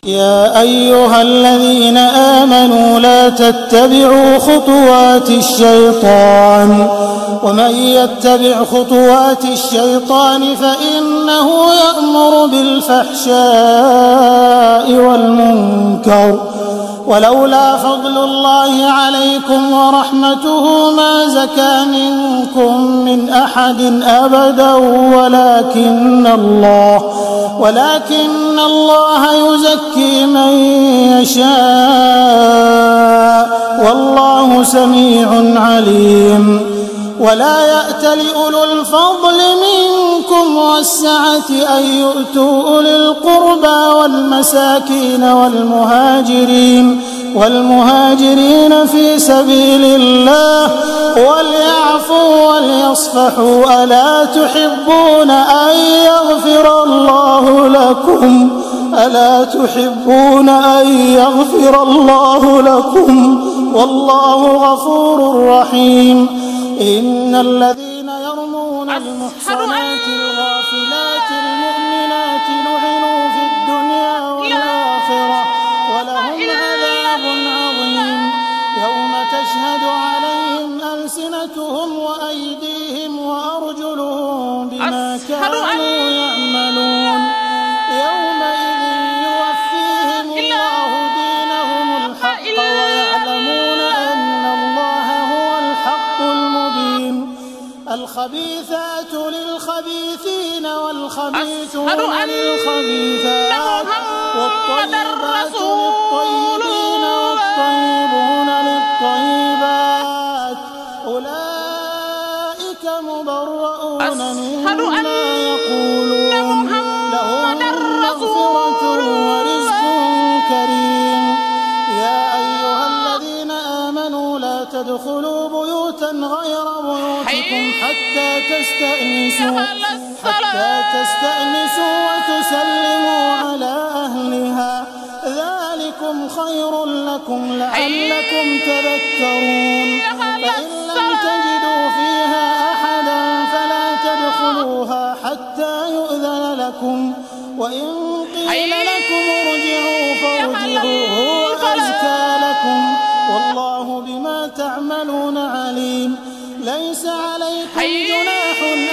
يا أيها الذين آمنوا لا تتبعوا خطوات الشيطان ومن يتبع خطوات الشيطان فإنه يأمر بالفحشاء والمنكر ولولا فضل الله عليكم ورحمته ما زكى منكم من أحد أبدا ولكن الله يزكي من يشاء والله سميع عليم ولا يأتل أولو الفضل منكم والسعة أن يؤتوا أولي القربى والمساكين والمهاجرين في سبيل الله وليعفوا وليصفحوا ألا تحبون أن يغفر الله لكم والله غفور رحيم إن الذين يرمون المحصنات الغافلات المؤمنات لعنوا في الدنيا والآخرة ولهم عذاب عظيم يوم تشهد عليهم ألسنتهم وأيديهم وأرجلهم بما كانوا يعملون يومئذ يوفيهم الله دينهم الحق ويعلمون أن الله هو الحق المبين الخبيثات للخبيثين والخبيثون للخبيثات والطيبات للطيبين والطيبون للطيبات أولئك مبرؤون مما يقولون لهم مغفرة ورزق كريم يا أيها الذين آمنوا لا تدخلوا بيوتا غير بيوتكم حتى تستأنسوا وتسلموا على أهلها ذلكم خير لكم لعلكم تذكرون فإن لم تجدوا فيها أحدا فلا تدخلوها حتى يؤذن لكم وإن قيل لكم ارجعوا فارجعوا هو أزكى لكم والله بما تعملون عليم ليس عليكم جناح أن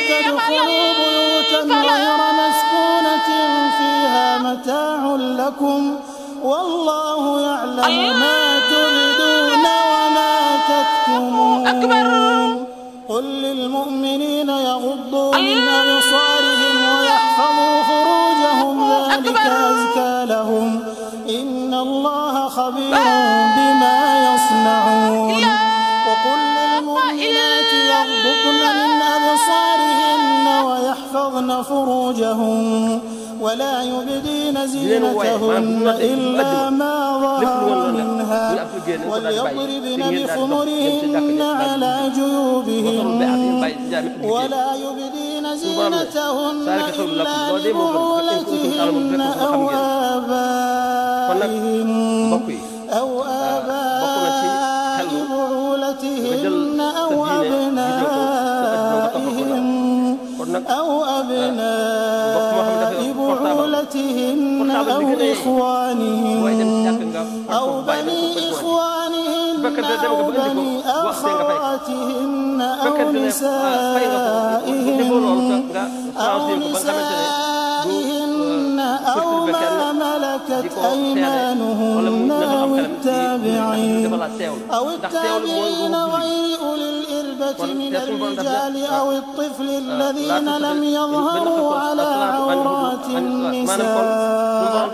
تدخلوا بيوتا غير مسكونة فيها متاع لكم والله يعلم ما تبدون وما تكتمون قل للمؤمنين يغضوا من أبصارهم ويحفظوا فروجهم ذلك أزكى لهم إن الله خبير بما يصنعون وقل للمؤمنات يغضضن من أبصارهن ويحفظن فروجهن ولا يبدين زينتهن إلا ما ظهر منها وليضربن بخمرهن على جيوبهن ولا يبدين زينتهن إلا لبعولتهن أو آبائهن بعولتهن أو أبناء بعولتهن أو إخوانهن أو بني إخوانهن أو بني أخواتهن أو نسائهن أو ما ملكت أيمانهن أو التابعين غير أولي الإربة من الرجال أو الطفل الذين لم يظهروا على عورات النساء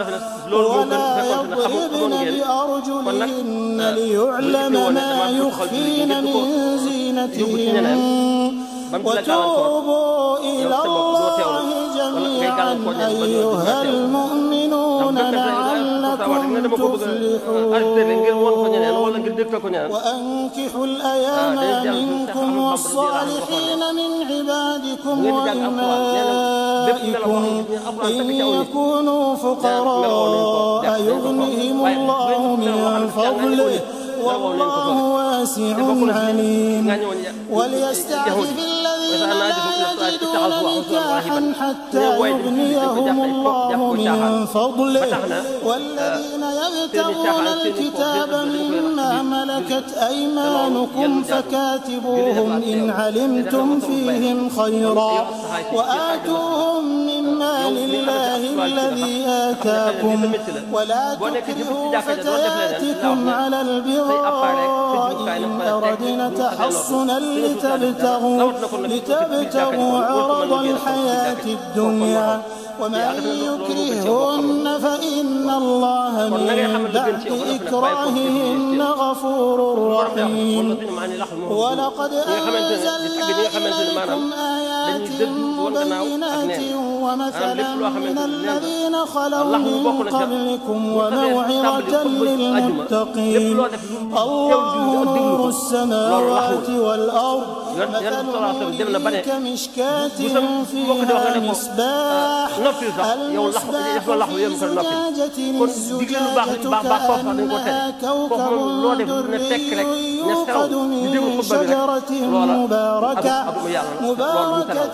ولا يضربن بأرجلهن ليعلم ما يخفين من زينتهن وتوبوا إلى الله جميعا أيها المؤمنون لعلكم تفلحون وأنكحوا الأيام منكم والصالحين من عبادكم وإمائكم إن يكونوا فقراء يغنهم الله من فضله والله واسع عليم وليستعفف الذين الذين لا يجدون نكاحا حتى يغنيهم الله من فضله والذين يبتغون الكتاب مما ملكت أيمانكم فكاتبوهم إن علمتم فيهم خيرا وآتوهم مما لله الذي آتاكم ولا تكرهوا فتياتكم على البغاء إن أردنا تحصنا لتبتغوا عرض الحياة الدنيا ومن يكرههن فإن الله من بعد إكراههن غفور رحيم ولقد أنزلنا إليكم آيات بينات ومثلا من الذين خلوا من قبلكم وموعظة للمتقين الله نور السماوات والأرض مثل نوره كمشكاة فيها مصباح المصباح في زجاجة الزجاجة كأنها كوكب دري يوقد من شجرة مباركة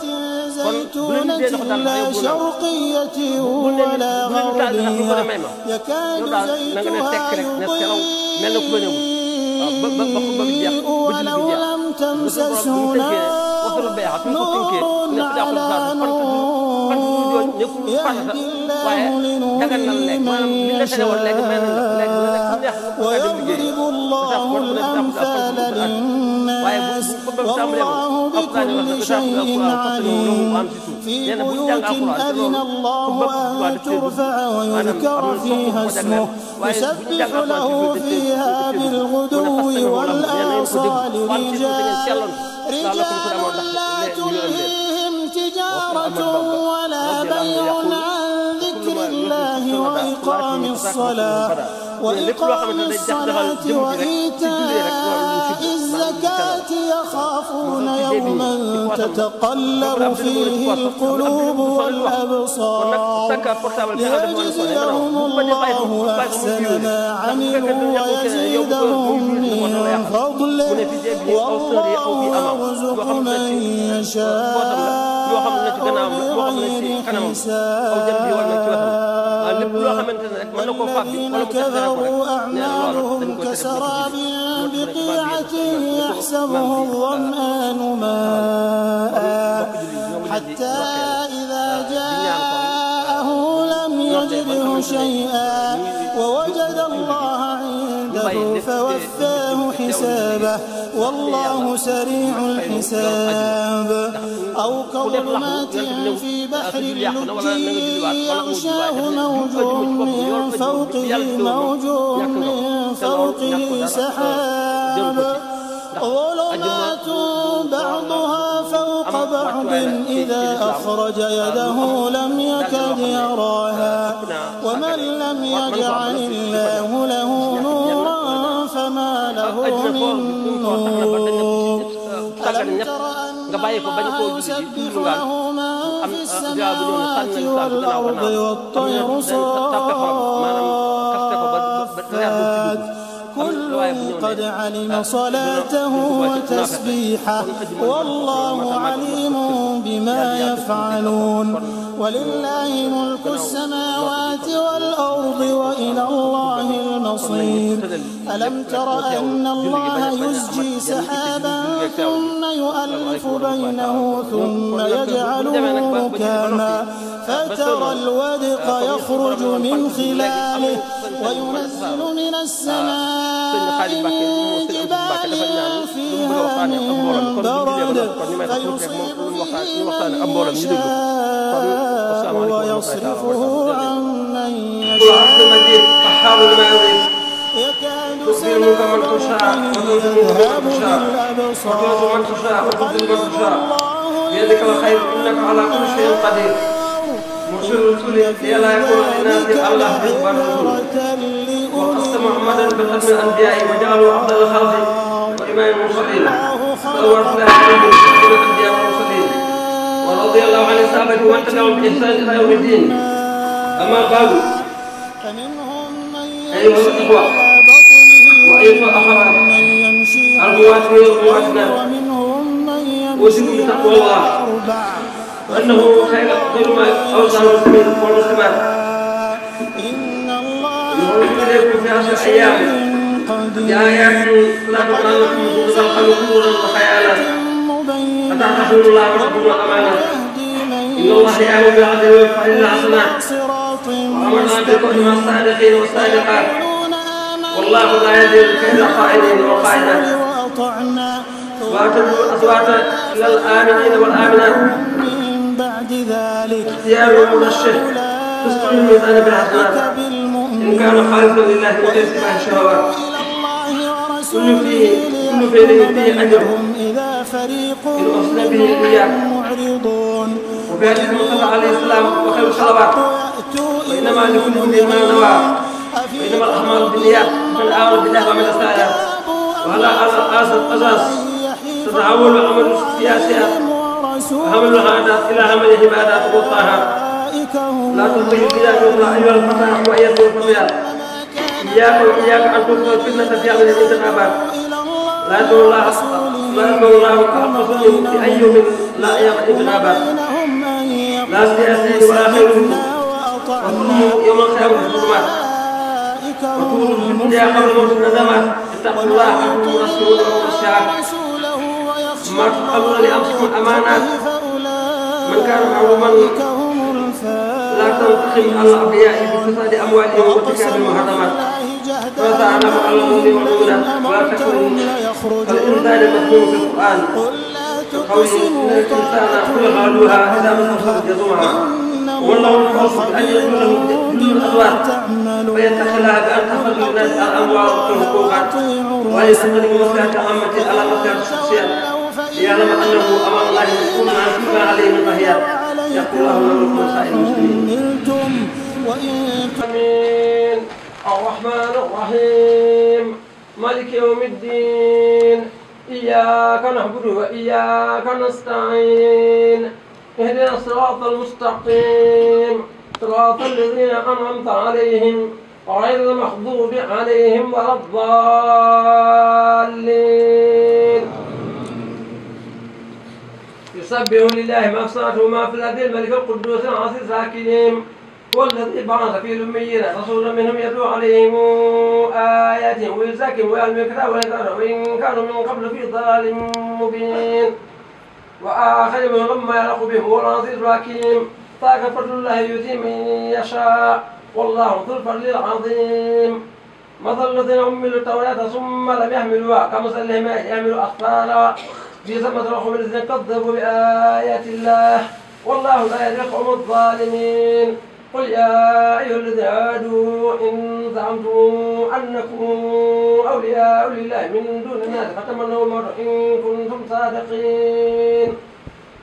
زيتونة لا شرقية ولا غربية يكاد زيتها يضيء ولو لم تمسسه نور على نور يهدي الله لنوره من يشاء ويضرب الله الأمثال للناس والله بكل شيء عليم في بيوت أذن الله أن ترفع ويذكر فيها اسمه يسبح له فيها بالغدو والآصال رجال لا تلهيهم تجارة ولا بيع عن ذكر الله وإقام الصلاة وإيتاء الزكاة يخافون يوما تتقلب فيه القلوب والأبصار ليجزيهم الله أحسن ما عملوا ويزيدهم من فضله والله يرزق من يشاء بغير حساب الذين كفروا أعمالهم كسراب بقيعة يحسبه الظمآن ماء حتى إذا جاءه لم يجده شيئا ووجد الله عنده فوفاه حسابه والله سريع الحساب أو كظلمات في بحر اللجي يغشاه موج من فوقه سحاب ظلمات بعضها فوق بعض إذا أخرج يده لم يكد يراها ومن لم يجعل الله له نورا فما له من نور ألم تر أن الله يسبح له من في السماوات والأرض والطير صافات كل قد علم صلاته وتسبيحه والله عليم بما يفعلون ولله ملك السماوات والأرض وإلى الله المصير ألم تر أن الله يزجي سحابا ثم يؤلف بينه ثم يجعله ركاما فترى الودق يخرج من خلاله وينزل من السماء من جبال فيها من برد فيصيب به من يشاء ويصرفه عن من يشاء يكاد سنا يذهب بالأبصار يقلب الله بيدك الخير إنك على كل شيء قدير مرسل رسول لا يكون الناس الله أكبر وقص محمدا بختم الأنبياء وجعله أفضل الخلق وإمام المرسلين صلوات الله عليه وسلم الأنبياء والمرسلين ورضي الله عن الصحابة واتبعهم بإحسان إلى يوم الدين أما بعد أيها الإخوة وأيها الأخوات المواسمين والمواسنات وزدوا بتقوى الله وأنه خير ما أوصى المسلمين والمسلمات. يقول إليكم في هذه الأيام بآيات لا تقرأ لكم تتلقوا نورا وخيالا فتعتقون الله ورسوله أمانة. إن الله يأمر بالعدل ويفعل الحسنات وأمرنا بالقول مع الصادقين والصادقات والله لا يهدي كيد الخائنين والخائنات. وأعتدوا الأصوات إلى الآمنين والآمنات اختيار المرشح تسقط الميزان بالحسنات إن كان خالصا لله وليس به الشهوات. كل فيه أجر إن أصل به إياه. وفي حديث المصطفى عليه السلام وخير الصلوات وإنما لكل امرئ ما نوى وإنما الأعمال بالنيات من آمن بالله وعمل صالحا. وهذا الأساس تتحول العمل السياسيات وحمل العادات إلى عمل العبادات والطاعات. لا تلقوا بيدكم أيها الفتى وأيتها الفتيات إياك أن تدخلوا الفتنة في عمل الانتخابات. لا يدعو الله حق صدق في أي يوم لا أيام الانتخابات لا سياسي ولا غيره. وكله يوم القيامة في الظلمات وكله في الدنيا قبل موت الندامات. اتقوا الله أنتم رسول والشهاد ما تقبلون لأنفسكم أمانات. من كان معلوما لا تنتقم على الأبرياء بفساد أموالهم وارتكاب المحرمات. فتعلم على المؤمن والمؤمنات ولا تكونوا كالإنسان المذموم في القرآن قوله إن الإنسان خلق هلوعا إذا مسه جزوعا. والله الفضل بأن يكون له جل الأزواج فيتقي الله بأن تخرج الناس الأموال والحقوقات ويستخدم مصلحة عامة على مصلحة الشخصيات ليعلم أنه أمام الله مسؤول عن كل عليه من ضحيات. يقول الله لكم وسائر المسلمين. آمين. الرحمن الرحيم مالك يوم الدين إياك نعبد وإياك نستعين اهدنا الصراط المستقيم صراط الذين أنعمت عليهم غير المغضوب عليهم ولا الضالين. يسبح لله ما في السماوات وما في الأرض الملك القدوس العزيز الحكيم. هو الذي بعث في الأميين رسولا منهم يتلو عليهم آياته ويزكيهم ويعلمهم الكتاب والحكمة وإن كانوا من قبل في ضلال مبين. وآخر منهم لما يلحق بهم هو العزيز الحكيم. ذاك فضل الله يؤتيه من يشاء والله ذو الفضل العظيم. مثل الذين حملوا التوراة ثم لم يحملوها كمثل الحمار يحمل أسفارا بئس مثل القوم الذين كذبوا بآيات الله والله لا يهدي القوم الظالمين. قل يا أيها الذين هادوا إن زعمتم أنكم أولياء لله من دون الناس فتمنوا الموت إن كنتم صادقين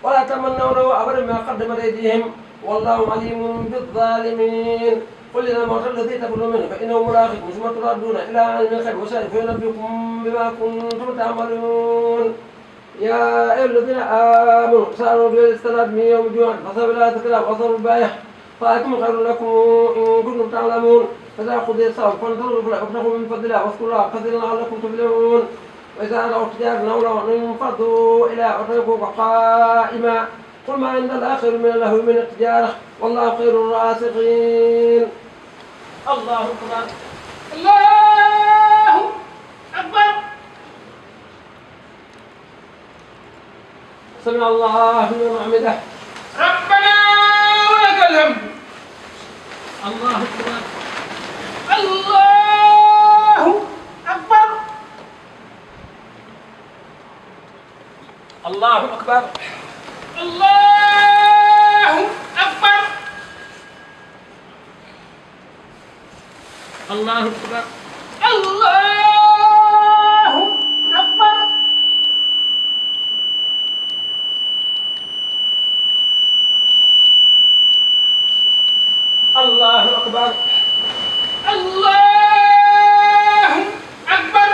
ولا تمنوا أبدا ما قدمت أيديهم والله عليم بالظالمين. قل إن الموت الذي تفرون منه فإنه ملاقيكم ثم تردون إلى عالم الغيب وسوف ينبئكم بما كنتم تعملون. يا أيها الذين آمنوا سألوا بالاستناد من يوم الجمعة فصبروا لا تكلم وصبروا البايع فأتم خير لكم إن كنتم تعلمون. فإذا قضي الصلاة فانتظروا فابتغوا من فضل الله واذكروا الله كثيرا لعلكم تفلحون. وإذا رأوا تجارة أو لهوا انفضوا إلى أطريقكم قائما قل ما عند الله خير من اللهو من التجارة والله خير الرازقين. الله أكبر الله أكبر. سمع الله لمن حمده ربنا ولك الحمد. الله أكبر الله أكبر الله أكبر الله أكبر الله أكبر الله أكبر. الله أكبر الله أكبر.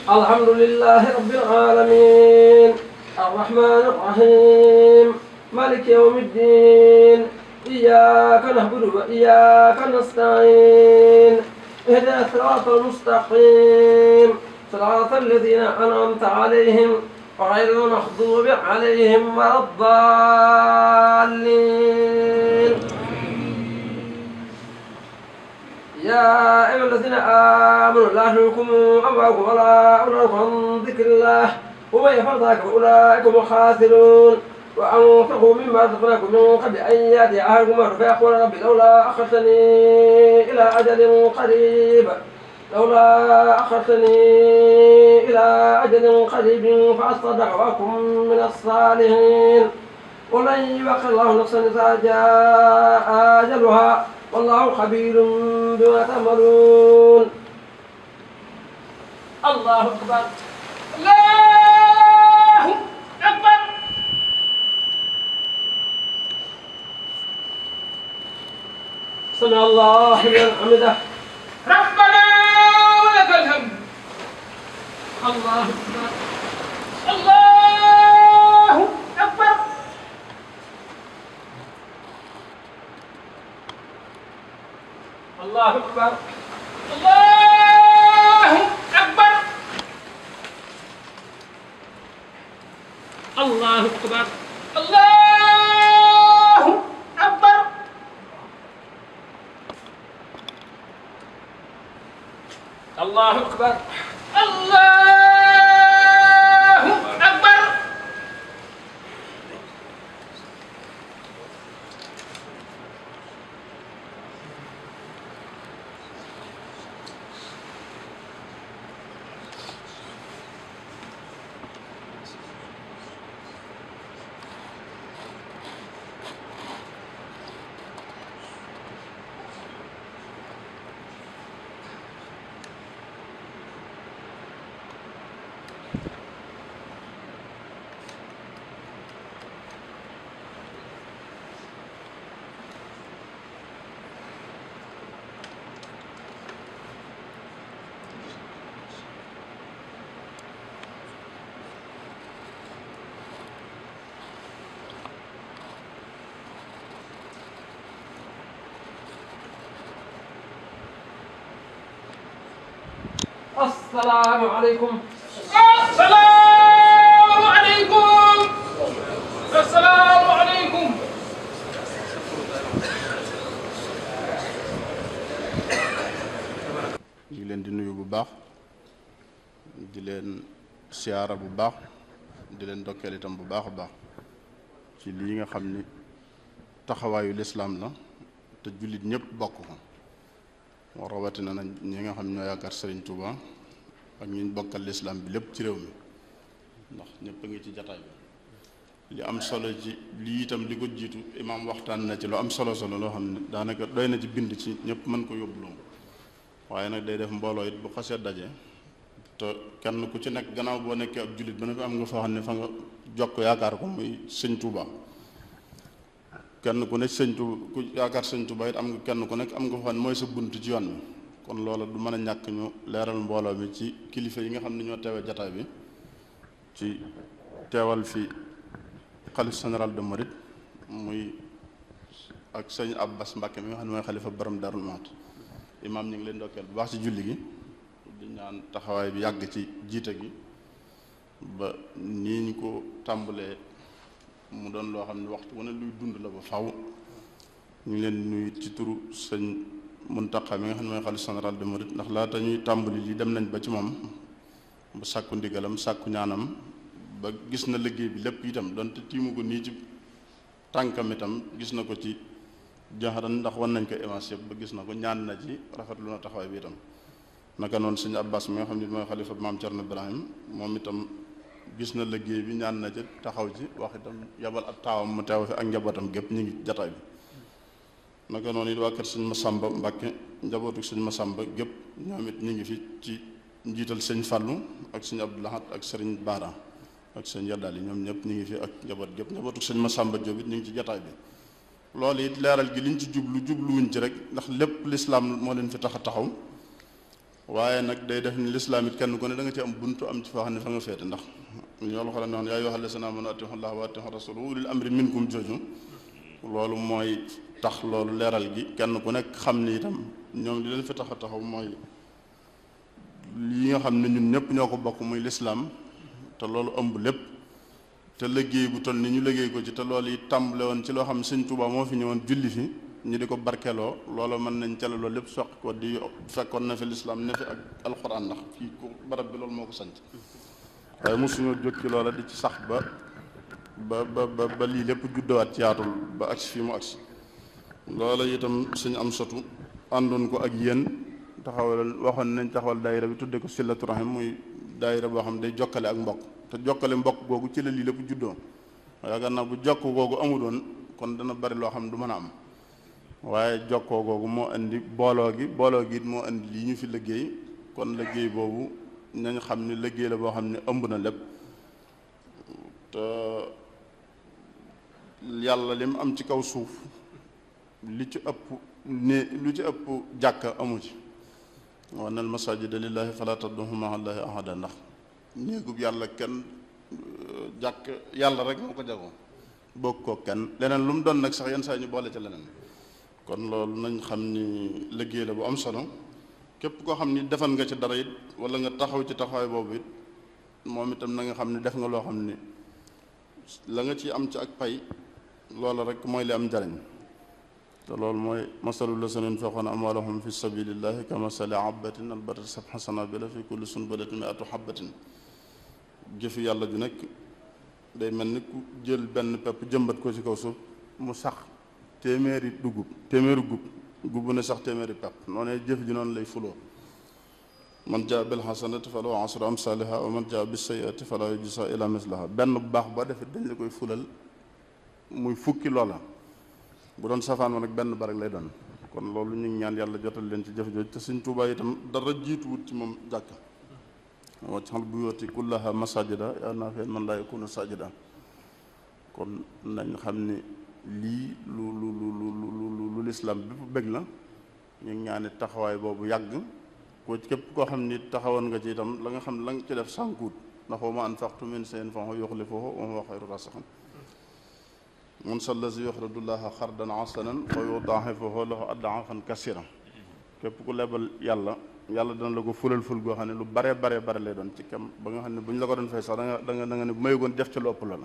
الحمد لله رب العالمين الرحمن الرحيم مالك يوم الدين إياك نعبد وإياك نستعين اهدنا الصراط المستقيم صراط الذين أنعمت عليهم غير المغضوب عليهم ولا الضالين. يا أيها الذين آمنوا لا تلهكم أموالكم ولا أولادكم عن ذكر الله ومن يفعل ذلك فأولئك هم الخاسرون. وأنفقوا مما رزقناكم من قبل أن يأتي أحدكم الموت فيقول رب لولا أخرتني إلى أجل قريب فأصدق وأكن من الصالحين. ولن يؤخر الله نفسا إذا جاء أجلها والله خبير بما تعملون. الله أكبر. الله أكبر. سمع الله لمن حمده. ربنا ولك الحمد. الله أكبر. الله أكبر. الله أكبر. الله أكبر. الله أكبر. الله أكبر. الله أكبر. الله أكبر. السلام عليكم. السلام عليكم. السلام عليكم. di leen di nuyu bu baax di leen siyaara bu baax di leen dokkeel itam bu baax a baax ci lii nga xam ni taxawaayu lislaam la te jullit ñëpp bokk ko rawatina na ñi nga xam ñoo yaakaar Serigne Touba ak ñi ñu bokkal lislaam bi lépp ci réew mi ndax ñëpp a ngi ci jataay bi li am solo ci lii itam li ko jiitu imaam waxtaan na ci lu am solo loo xam ne daanaka doy na ci bind ci ñëpp mën ko yóbbuloo waaye nag day def mbooloo it bu xasee daje te kenn ku ci nekk gannaaw boo nekkee ab jullit ba ne ko am nga foo xam ne fa nga jokk yaakaar ko muy sëñ Touba kenn ku nekk sëñ Touba ku yaakaar sëñ Touba it am nga kenn ku nekk am nga foo xam ne mooy sa bunt ci yoon bi kon loola du mën a ñàkk ñu leeral mbooloo mi ci kilifa yi nga xam ne ñoo teewee jataay bi ci teewal fi xalif général de Mouride muy ak sëñ Abbas Mbàkke mi nga xam ne mooy xalifa borom Darou Mouhty imaam ñu ngi leen ndokkeel bu baax ci julli gi di ñaan taxawaay bi yàgg ci jiite gi ba nii ñu ko tàmbalee mu doon loo xam ne waxtu wu ne luy dund la ba faw ñu ngi leen nuyu ci turu sëñ Muntaxa mi nga xam ne mooy xalifa général de Mouride ndax laata ñuy tàmbali li dem nañ ba ci moom ba sàkku ndigalam sàkku ñaanam ba gis na liggéey bi lépp itam donte tiimu ko nii ci tànkam itam gis na ko ci jaxaran ndax wan nañ ko émission yëpp ba gis na ko ñaan na ci rafetlu na taxawaay bi itam naka noonu sëñ Abbas mi nga xam ne mooy xalifa maam Cerno Ibrahim moom itam gis na liggéey bi ñaan na ci taxaw ci wax itam yabal ab taawam mu teew fi ak njabootam gépp ñu ngi jataay bi naka noonu it waa kër sëñ Masamba Mbàkke njabootu sëñ Masamba gépp ñoom it ñu ngi fi ci njiital sëñ Fallu ak sëñ Abdou Lahad ak sëriñ Baara ak sëñ Yaddaal yi ñoom ñëpp ñu ngi fi ak njaboot gépp njabootu sëñ Masamba Jóob it ñu ngi ci jataay bi loolu it leeral gi liñ ci jubluwuñ ci rek ndax lépp lislaam moo leen fi tax a taxaw waaye nag day def ni lislaam it kenn ku ne da nga ci am buntu am ci foo xam ne fa nga féete ndax ñoo xam ne yaa ayyuhal lazina aamanu atii'u llaaha wa atii'u rasuula wa ulil amri minkum jooju loolu mooy tax loolu leeral gi kenn ku nekk xam ni itam ñoom li leen fi tax a taxaw mooy li nga xam ne ñun ñëpp ñoo ko bokk muy lislaam te loolu ëmb lépp te liggéey bu toll ni ñu liggéey ko ci te loolu yi tàmbale woon ci loo xam ne Sëñ Tuubaa moo fi ñëwoon julli fi ñu di ko barkeloo loolu mën nañ cala loolu lépp soqi ko di fekkoon na fi lislaam ne fi ak alxuraan ndax fii ko barab bi loolu moo ko sanc waaye mosuñoo jóg ci loola di ci sax ba lii lépp juddawaat ci yaatul ba agsi fii mu agsi loola itam suñu am sotu àndoon ko ak yéen taxawal waxoon nañ taxawal daayira bi tudde ko Silatu Rahim muy daayira boo xam day jokkale ak mbokk te jokkale mbokk googu ci la lii lépp juddoo yaakaar naa bu jokk googu amuloon kon dana bari loo xam du mën a am waaye jokkoo googu moo indi booloo gi it moo indi lii ñu fi liggéey kon liggéey boobu nañ xam ni liggéey la boo xam ne ëmb na lépp te yàlla lim am ci kaw suuf lu ci ëpp jàkka amu ci wa anna al masajida lillahi fala tad'u ma'a allahi ahada ndax néegub yàlla kenn jàkk yàlla rek moo ko jagoo bokk ko kenn leneen lu mu doon nag sax yenn saa ñu boole ca leneen kon loolu nañ xam ni liggéey la bu am solo képp koo xam ni defan nga ci dara it wala nga taxaw ci taxawaay boobu it moom itam na nga xam ni def nga loo xam ni la nga ci am ci ak pay loola rek mooy li am njariñ te loolu mooy masalu lazina yunfiquuna amwaalahum fi sabilillahi kamasali habbatin anbatat sab'a sanabila fi kulli sunbulatin mi'atu habbatin jëfi yàlla ju nekk day mel ni ku jël benn pepp jëmbat ko ci kaw suuf mu sax téeméeri gub bu ne sax téeméeri pepp noonu jëf ji noonu lay fuloo man jaa bil hasanati falahu ashru amsaliha wa man jaa bis sayyiati fala yujza illa mislaha benn bu baax ba defit dañ la koy fulal muy fukki loola bu doon safaan ma nag benn ba rek lay doon kon loolu ñu ngi ñaan yàlla jotal leen ci jëf jooju te Sëñ Tuubaa itam dara jiituwut ci moom jàkka waj'al buyuuti kullaha masajida yaa naafi man laa yakunu sajida kon nañ xam ni lii lu lislaam bépp bëgg la ñu ngi ñaani taxawaay boobu yàgg ko képp koo xam ni taxawoon nga ci itam la nga xam la nga ci def sànkuut ndax wa maa anfaqtum min shay'in fa huwa yukhlifuhu wa huwa khayru raasiqiin man sallazi yuqridu llaaha qardan hasanan fa yudaa'ifuhu lahu ad'aafan kasiira képp ku lebal yàlla dana la ko fulal ful goo xam ne lu bare lay doon ci kam ba nga xam ne bu ñu la ko doon fay sax da nga ne bu ma yëgoon def ci lu ëpp la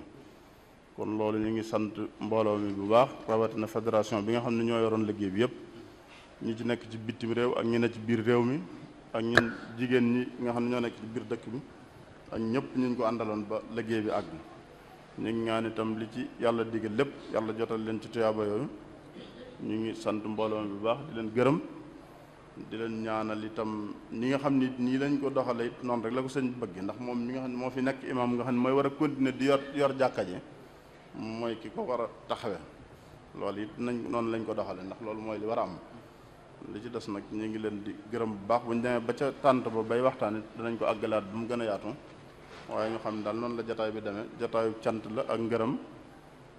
kon loolu ñu ngi sant mbooloo mi bu baax rawatina fédération bi nga xam ne ñoo yoroon liggéey bi yëpp ñi ci nekk ci bitim réew ak ñi ne ci biir réew mi ak ñun jigéen ñi nga xam ne ñoo nekk ci biir dëkk bi ak ñëpp ñu ko àndaloon ba liggéey bi àgg ñu ngi ñaan itam li ci yàlla digal lépp yàlla jotal leen ci tuyaaba yooyu ñu ngi sant mbooloo mi bu baax di leen gërëm di leen ñaanal itam ñi nga xam ni nii lañ ko doxale it noonu rek la ko sëñ bëgg ndax moom mi nga xam ne moo fi nekk imaam nga xam ne mooy war a continuer di yor jàkka ji mooy ki ko war a taxawe loolu it noonu lañ ko doxale ndax loolu mooy li war a am li ci des nag ñu ngi leen di gërëm bu baax bu ñu demee ba ca tànt ba bay waxtaan it danañ ko àggalaat bu mu gën a yaatu waaye ñu xam ne daal noonu la jataay bi demee jataayu cant la ak ngërëm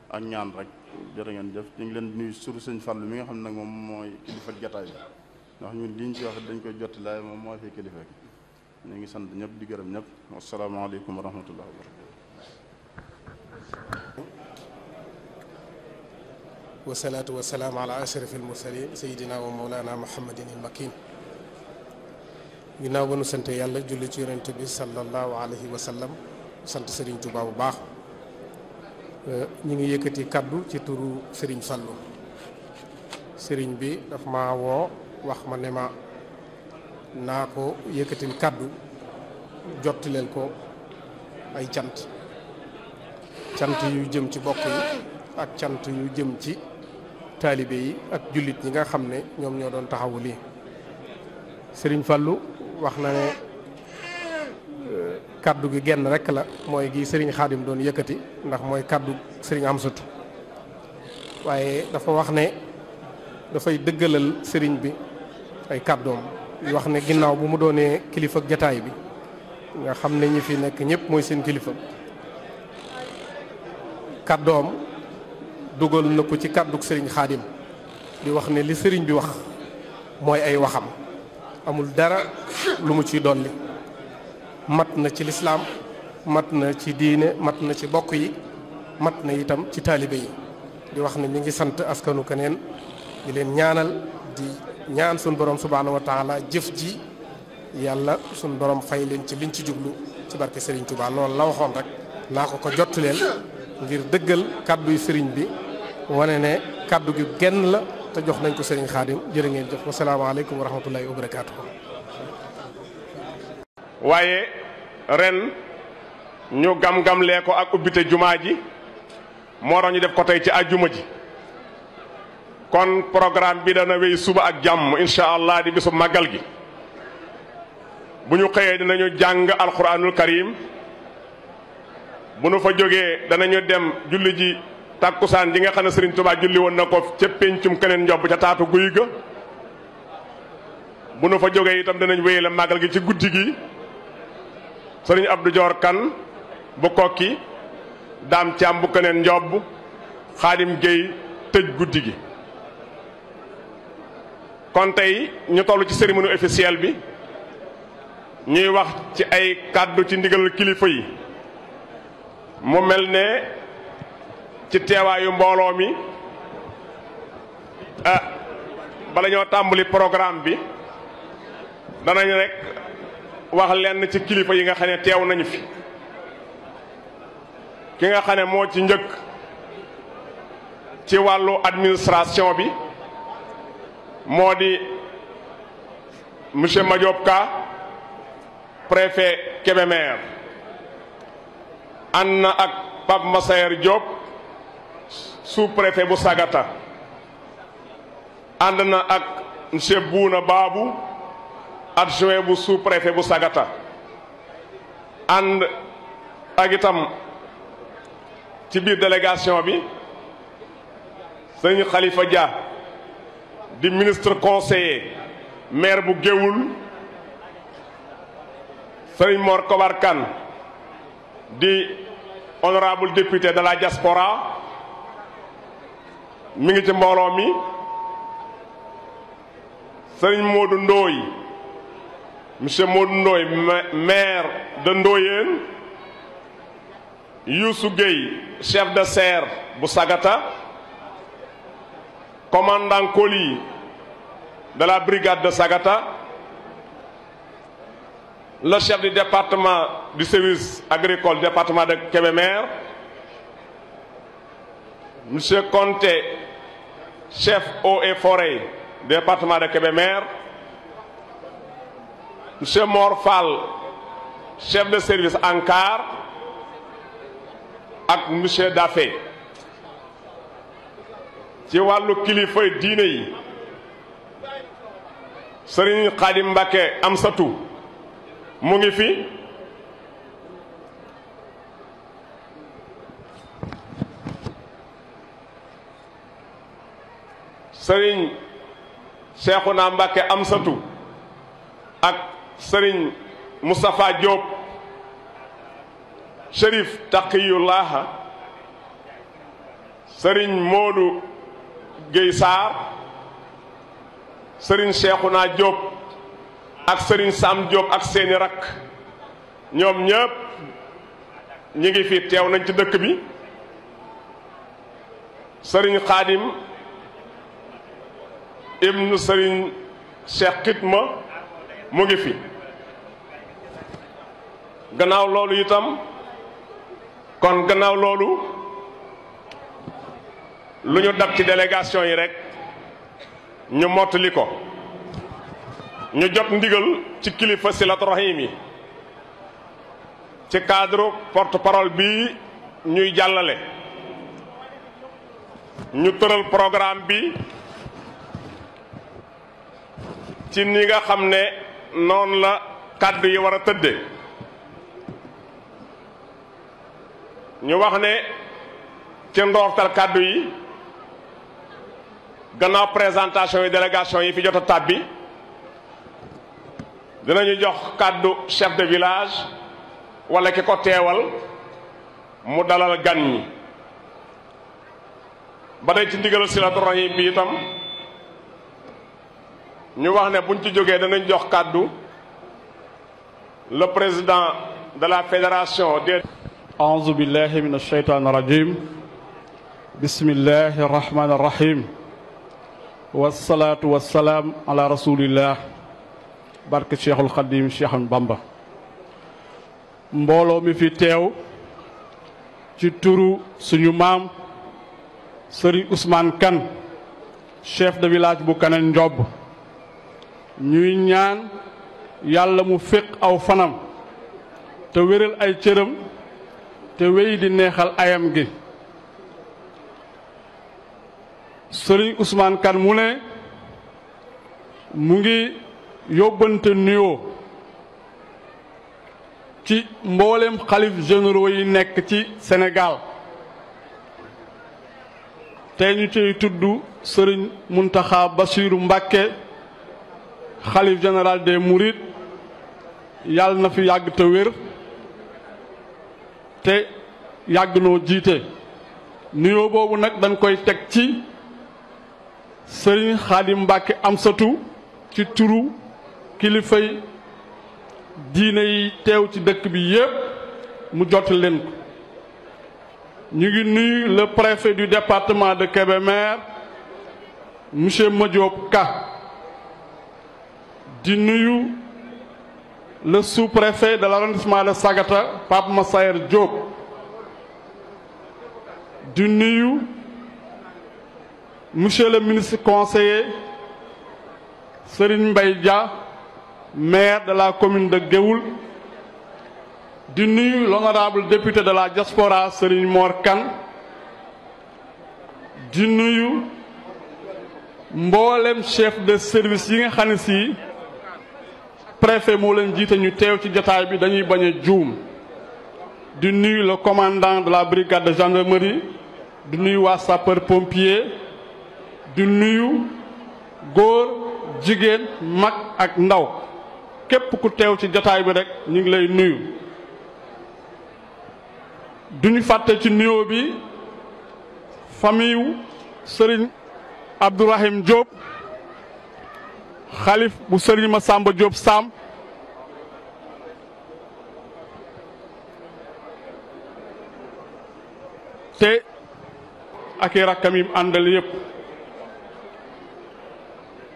ak ñaan rek jërë ngeen jëf ñu ngi leen di nuyu suru sëñ Fallu mi nga xam ne nag moom mooy kilifa jataay bi ndax ñun liñ ci wax dañ koy jotti laay moom moo fi kilifa gi ñu ngi sant ñëpp di gërëm ñëpp wasalaamaaleykum wa rahmatullahi wa barakatu wasalaatu wasalaamu ala ashrafil mursalin sayidina wa mawlana muhammadin il makin ginnaaw ba nu sant yàlla julli ci yonent bi sallallahu alayhi wa sallam sant Serigne Touba bu baax ñu ngi yëkkati kaddu ci turu Serigne Fallou Serigne bi daf ma woo wax ma ne ma naa ko yëkkatil kaddu jottileel ko ay cant yu jëm ci bokk yi ak cant yu jëm ci taalibe yi ak jullit ñi nga xam ne ñoom ñoo doon taxawu lii Serigne Fallou wax na ne kaddu gi genn rek la mooy gi Serigne Khadim doon yëkkati ndax mooy kaddu Serigne Amsatu waaye dafa wax ne dafay dëggalal Serigne bi ay kaddoom wax ne ginnaaw bu mu doonee kilifa ak jataay bi nga xam ne ñi fi nekk ñëpp mooy seen kilifa kaddoom dugal na ko ci kaddu Serigne Khadim di wax ne li Serigne bi wax mooy ay waxam amul dara lu mu ciy dolli mat na ci lislaam mat na ci diine mat na ci bokk yi mat na itam ci taalibe yi di wax ne mi ngi sant askanu keneen di leen ñaanal di ñaan sun borom subhaanahu wa taala jëf ji yàlla sun borom fay leen ci liñ ci jublu ci ci barke Serigne Touba loolu la waxoon rek naa ko jottuleel ngir dëggal kàddu yi Serigne bi wane ne kàddu gi genn la te jox nañ ko Serigne Khadim jërë ngeen jëf wasalaamaaleykum wa rahmatullahi wa barakaatu. waaye ren ñu gam-gamlee ko ak ubbite jumaa ji moo tax ñu def ko tey ci àjjuma ji kon programme bi dana wéy suba ak jàmm incha allah di bisu màggal gi bu ñu xëyee dinañu jàng alquranul karim bu nu fa jógee danañu dem julli ji tàkkusaan ji nga xam ne Serigne Touba julli woon na ko ca péncum keneen njobb ca taatu guy ga bu nu fa jógee itam danañ wéyale màggal gi ci guddi gi Serigne Abdou Dior Kane bu kokki daam Thiam bu keneen njobb Xaadim Gueye tëj guddi gi kon tey ñu toll ci cérémonie officielle bi ñuy wax ci ay kàddu ci ndigal kilifa yi mu mel ne ci teewaayu mbooloo mi bala ñoo tàmbali programme bi danañ rek wax lenn ci kilifa yi nga xam ne teew nañu fi ki nga xam ne moo ci njëkk ci wàllu administration bi moo di monsieur Madiop Ka préfet Kébémer ànd na ak Pape Massayer Diop sous-préfet bu Sagata ànd na ak monsieur Bouna Babou adjoint bu sous-préfet bu Sagata ànd ak itam ci biir délégation bi sëñ Khalifa Dia di ministre conseiller maire bu Géoul sëñ Mor Kobar Kane di honorable député de la diaspora mi ngi ci mbooloo mi sëñ Modou Ndoye monsieur Modou Ndoye maire de Ndoyeen Youssou Gueye chef de serre bu Sagata commandant Koli de la brigade de Sagata le chef du département du service agricole département de Kébémer monsieur Conté chef eaux et forêt département de Kébémer monsieur Mor Fall chef de service ANCAR ak monsieur Dafé ci wàllu kilifa diine yi Serigne Khadim Mbacké Amsatou mu ngi fi Serigne Cheikhouna Mbacké Amsatou ak Serigne Moustapha Diop Chérif Taqiyullah Serigne Modou Guèye Sarr Serigne Cheikhouna Diop ak Serigne Sam Diop ak seeni rakk ñoom ñëpp ñi ngi fi teew nañ ci dëkk bi Serigne Khadim ibnu Serigne Cheikh Kitma mu ngi fi gannaaw loolu itam kon gannaaw loolu lu ñu dab ci délégation yi rek ñu mottali ko ñu jot ndigal ci kilifa silatu rahim yi ci cadre porte-parole bi ñuy jàllale ñu tëral programme bi ci ni nga xam ne noonu la kàddu yi war a tëdde ñu wax ne ci ndoortal kàddu yi gannaaw présentation yi délégation yi fi jot a tàbbi dinañu jox kàddu chef de village wala ki ko teewal mu dalal gan ñi ba day ci ndigal silatu rahim bi itam ñu wax ne buñ ci jógee danañ jox kàddu le président de la fédération des أعوذ بالله من الشيطان الرجيم بسم الله الرحمن الرحيم والصلاة والسلام على رسول الله barke Cheikhul Khadim Cheikh Bamba mbooloo mi fi teew ci turu suñu maam Serigne Ousmane Kane chef de village bu Kaneen Ndiob ñuy ñaan yàlla mu féq aw fanam te wéral ay cëram te wéy di neexal ayam gi. Serigne Ousmane Kane mu ne mu ngi yóbbante nuyoo ci mboolem xalif généraux yi nekk ci Sénégal tey ñu ciy tudd Serigne Mountakha Bassirou Mbacké xalif général des Mourides yàlla na fi yàgg te wér te yàgg noo jiite nuyoo boobu nag dañ koy teg ci Serigne Khadim Mbacké Amsatou ci turu kilifay diine yi teew ci dëkk bi yépp mu jot leen ko ñu ngi nuyu le préfet du département de Kébémer monsieur Madiop Ka di nuyu le sous-préfet de l'arrondissement de Sagata Pape Massaer Diop di nuyu monsieur le ministre conseiller Serigne Mbaye Dia maire de la commune de Géoul di nuyu l'honorable député de la diaspora Serigne Mor Kane di nuyu mboolem chef de service yi nga xam ne si préfet moo leen jiite ñu teew ci jotaay bi dañuy bañ a juum di nuyu le commandant de la brigade de gendarmerie di nuyu waa sapeur pompier di nuyu góor jigéen mag ak ndaw képp ku teew ci jotaay bi rek ñu ngi lay nuyu duñu fàtte ci nuyoo bi famille Serigne Abdourahim Diop xalif bu Serigne Massamba Diop Sam te ak i rakkam yi àndal yépp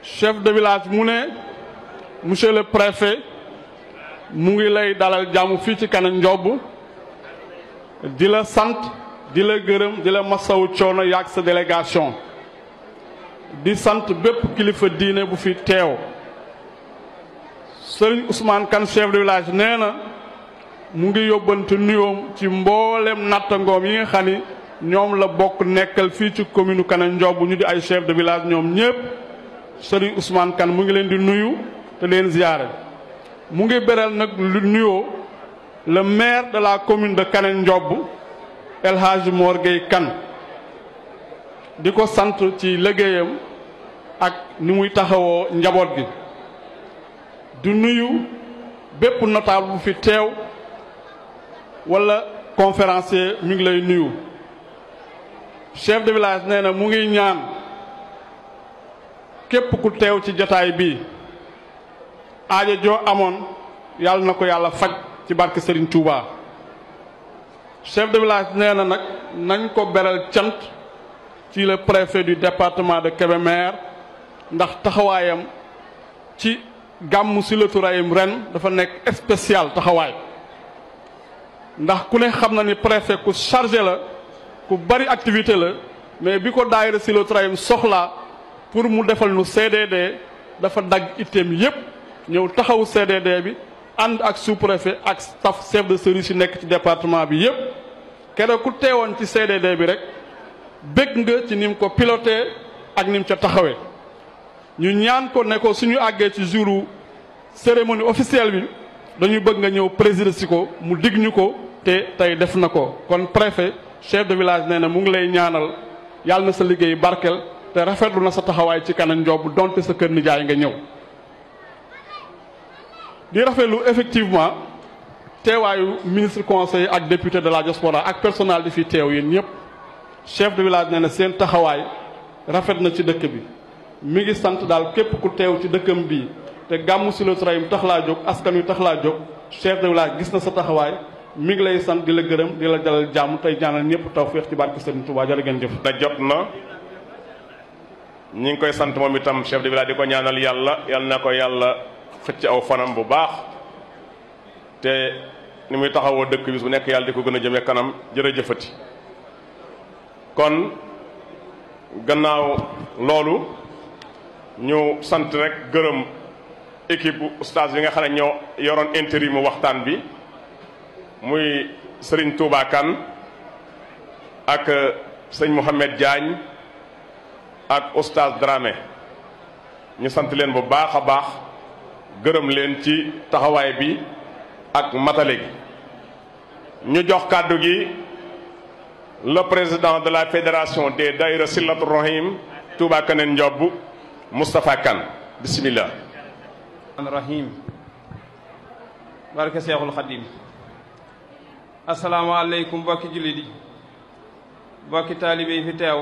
chef de village mu ne monsieur le préfet mu ngi lay dalal jàmm fii ci Kaneen Ndiob di la sant di la gërëm di la masawu coono yaag sa délégation di sant bépp kilifa diine bu fi teew Serigne Ousmane Kane chef de village nee na mu ngi yóbbante nuyoom ci mboolem nattangoom yi nga xam ni ñoom la bokk nekkal fii ci commune Kaneen Ndiob ñu di ay chef de village ñoom ñépp Serigne Ousmane Kane mu ngi leen di nuyu te leen ziyaare mu ngi beral nag lu nuyoo le maire de la commune de Kaneen Ndiob El Hadj Mor Gueye Kane di ko sant ci liggéeyam ak ni muy taxawoo njaboot gi du nuyu bépp notable bu fi teew wala conférencier mi ngi lay nuyu chef de village nee na mu ngi ñaan képp ku teew ci jotaay bi aajo joo amoon yàlla na ko yàlla faj ci barke Serigne Touba chef de village nee na nag nañ ko beral cant ci le préfet du département de Kébémer ndax taxawaayam ci gàmmu Silatu Rahim ren dafa nekk spécial taxawaay ndax ku ne xam na ni préfet ku chargé la ku bari activité la mais bi ko daayira Silatu Rahim soxlaa pour mu defal nu CDD dafa dagg itteem yépp ñëw taxawu CDD bi ànd ak sous-préfet ak staff chef de service yi nekk ci département bi yépp keroog ku teewoon ci CDD bi rek bëgg nga ci ni mu ko piloté ak ni mu ca taxawee ñu ñaan ko ne ko suñu àggee ci jouru cérémonie officielle bi dañu bëgg nga ñëw présider si ko mu digg ñu ko te tey def na ko kon préfet chef de village nee na mu ngi lay ñaanal yàlla na sa liggéey barkel te rafetlu na sa taxawaay ci Kaneen Ndiob donte sa kër nijaay nga ñëw di rafetlu effectivement teewaayu ministre conseiller ak député de la diaspora ak personnel di fi teew yéen ñëpp chef de village nee na seen taxawaay rafet na ci dëkk bi mi ngi sant daal képp ku teew ci dëkkam bii te gàmmu Silatu Rahim tax laa jóg askan wi tax laa jóg chef de village gis na sa taxawaay mi ngi lay sant di la gërëm di la dalal jàmm tey ñaanal ñëpp tawfeex ci barke Serigne Touba jërë ngeen jëf. da jot na ñi ngi koy sant moom itam chef de village di ko ñaanal yàlla yal na ko yàlla xëcc aw fanam bu baax te ni muy taxawoo dëkk bi su nekk yàlla di ko gën a jëmee kanam jërëjëfati. kon gannaaw loolu ñu sant rek gërëm équipe oustaz bi nga xam ne ñoo yoroon intérim mu waxtaan bi muy Serigne Touba Kane ak sëñ Mouhamed Diagne ak oustaz Dramé ñu sant leen bu baax a baax gërëm leen ci taxawaay bi ak matale gi. ñu jox kàddu gi le président de la fédération des daïra Silatul Rahim Touba Kaneen Ndiob Moustapha Kane bismillah. rahim barke Seexul Xadim. asalaamaaleykum mbokki jullit yi mbokki taalibe yi fi teew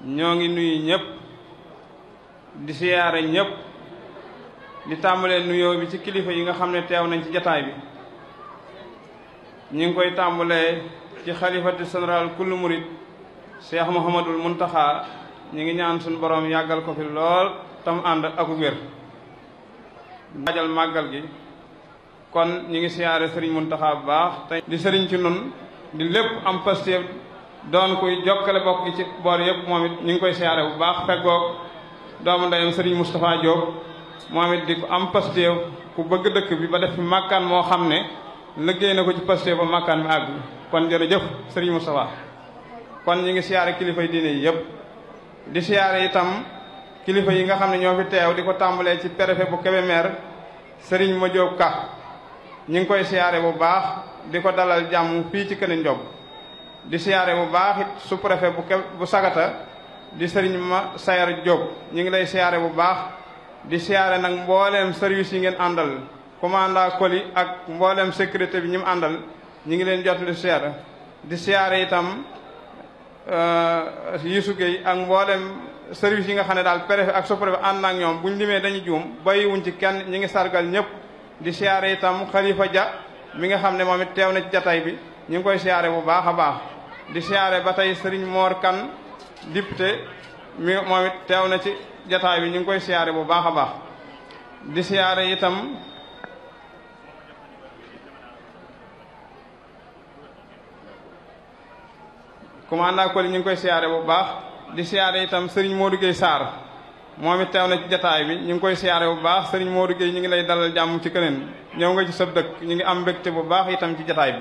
ñoo ngi nuyu ñëpp di siyaare ñëpp di tàmbalee nuyoo bi ci kilifa yi nga xam ne teew nañ ci jataay bi. ñu ngi koy tàmbalee ci xalifatu général kullu murid Cheikh Mouhamadul Muntaxa ñu ngi ñaan suñu borom yàggal ko fi lool tam ànd ak wér. waajal màggal gi kon ñu ngi siyaare sëriñ Muntaxa bu baax te di sëriñ ci nun di lépp am pasteef doon kuy jokkale bokk gi ci boor yëpp moom it ñu ngi koy siyaare bu baax feggoog doomu ndeyam sëriñ Moustapha Diop moom it di ko am pasteef ku bëgg dëkk bi ba def fi màkkaan moo xam ne liggéey na ko ci pasteef ba màkkaan mi àgg kon jërëjëf sëriñ Moustapha. kon ñu ngi siyaare kilifa yi diine yi yëpp di siyaare itam kilifa yi nga xam ne ñoo fi teew di ko tàmbalee ci préfet bu Kébémer sëriñ Madiop Ka ñu ngi koy siyaare bu baax di ko dalal jàmm fii ci Kaneen Ndiob di siyaare bu baax it sous préfet bu Sagata di sëriñ Ma Sayar Diop ñu ngi lay siyaare bu baax di siyaare nag mbooleem service yi ngeen àndal commandant Koli ak mbooleem sécurité bi ñi mu àndal ñu ngi leen jot lu siyaare di siyaare itam Youssou Gueye ak mboolem service yi nga xam ne daal préfet ak sous-préfet ànd na ak ñoom buñ limee dañuy juum bàyyiwuñ ci kenn ñi ngi sargal ñëpp di siyaare itam Khalifa Dia mi nga xam ne moom it teew na ci jataay bi ñu ngi koy siyaare bu baax a baax di siyaare ba tey Serigne Mor Kane député mi moom it teew na ci jataay bi ñu ngi koy siyaare bu baax a baax di siyaare itam commandant Koli ñu ngi koy siyaare bu baax di siyaare itam Serigne Modou Gueye Sarr moom it teew na ci jataay bi ñu ngi koy siyaare bu baax Serigne Modou Gueye ñu ngi lay dalal jàmm ci Kaneen ñëw nga ci sa dëkk ñu ngi am mbégte bu baax itam ci jataay bi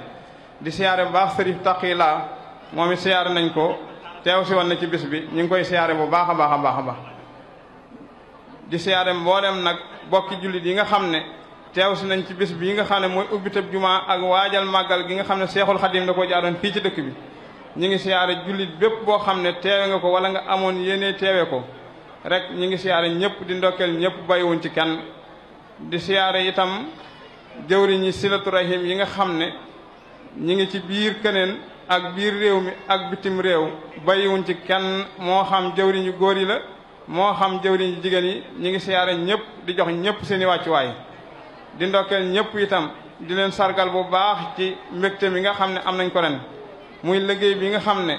di siyaare bu baax Serif Taqila moom it siyaare nañ ko teew si woon na ci bis bi ñu ngi koy siyaare bu baax a baax a baax a baax di siyaare mboolem nag bokki jullit yi nga xam ne teew si nañ ci bis bi yi nga xam ne mooy ubbiteb jumaa ak waajal màggal gi nga xam ne Seexul Xadim da koo jaaroon fii ci dëkk bi ñi ngi siyaare jullit bépp boo xam ne teewe nga ko wala nga amoon yéene teewe ko rek ñi ngi siyaare ñëpp di ndokkeel ñëpp bàyyiwuñ ci kenn di siyaare itam jëwriñi Silatu Rahim yi nga xam ne ñi ngi ci biir Kaneen ak biir réew mi ak bitim réew bàyyiwuñ ci kenn moo xam jëwriñu góor yi la moo xam jëwriñu jigéen yi ñi ngi siyaare ñëpp di jox ñëpp seeni wàccuwaay di ndokkeel ñëpp itam di leen sargal bu baax ci mbégte mi nga xam ne am nañ ko ren muy liggéey bi nga xam ne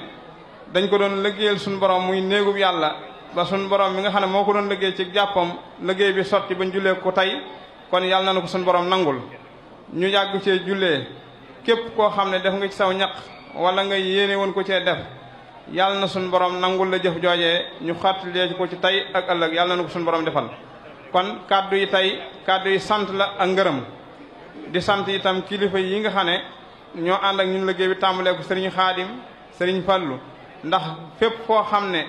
dañ ko doon liggéeyal suñu borom muy néegub yàlla ba suñu borom mi nga xam ne moo ko doon liggéey ci jàppam liggéey bi sotti ba jullee ko tey kon yàlla na ko suñu borom nangul ñu yàgg cee jullee képp koo xam ne def nga ci saw ñaq wala nga yéene woon ko cee def yàlla na suñu borom nangul la jëf joojee ñu xattalee ko ci tey ak ëllëg yàlla na ko suñu borom defal. kon kàddu yi tey kàddu yi sant la ak ngërëm di sant itam kilifa yi nga xam ne ñoo ànd ak ñun liggéey bi tàmbalee ko Serigne Khadim Serigne Fallou ndax fépp foo xam ne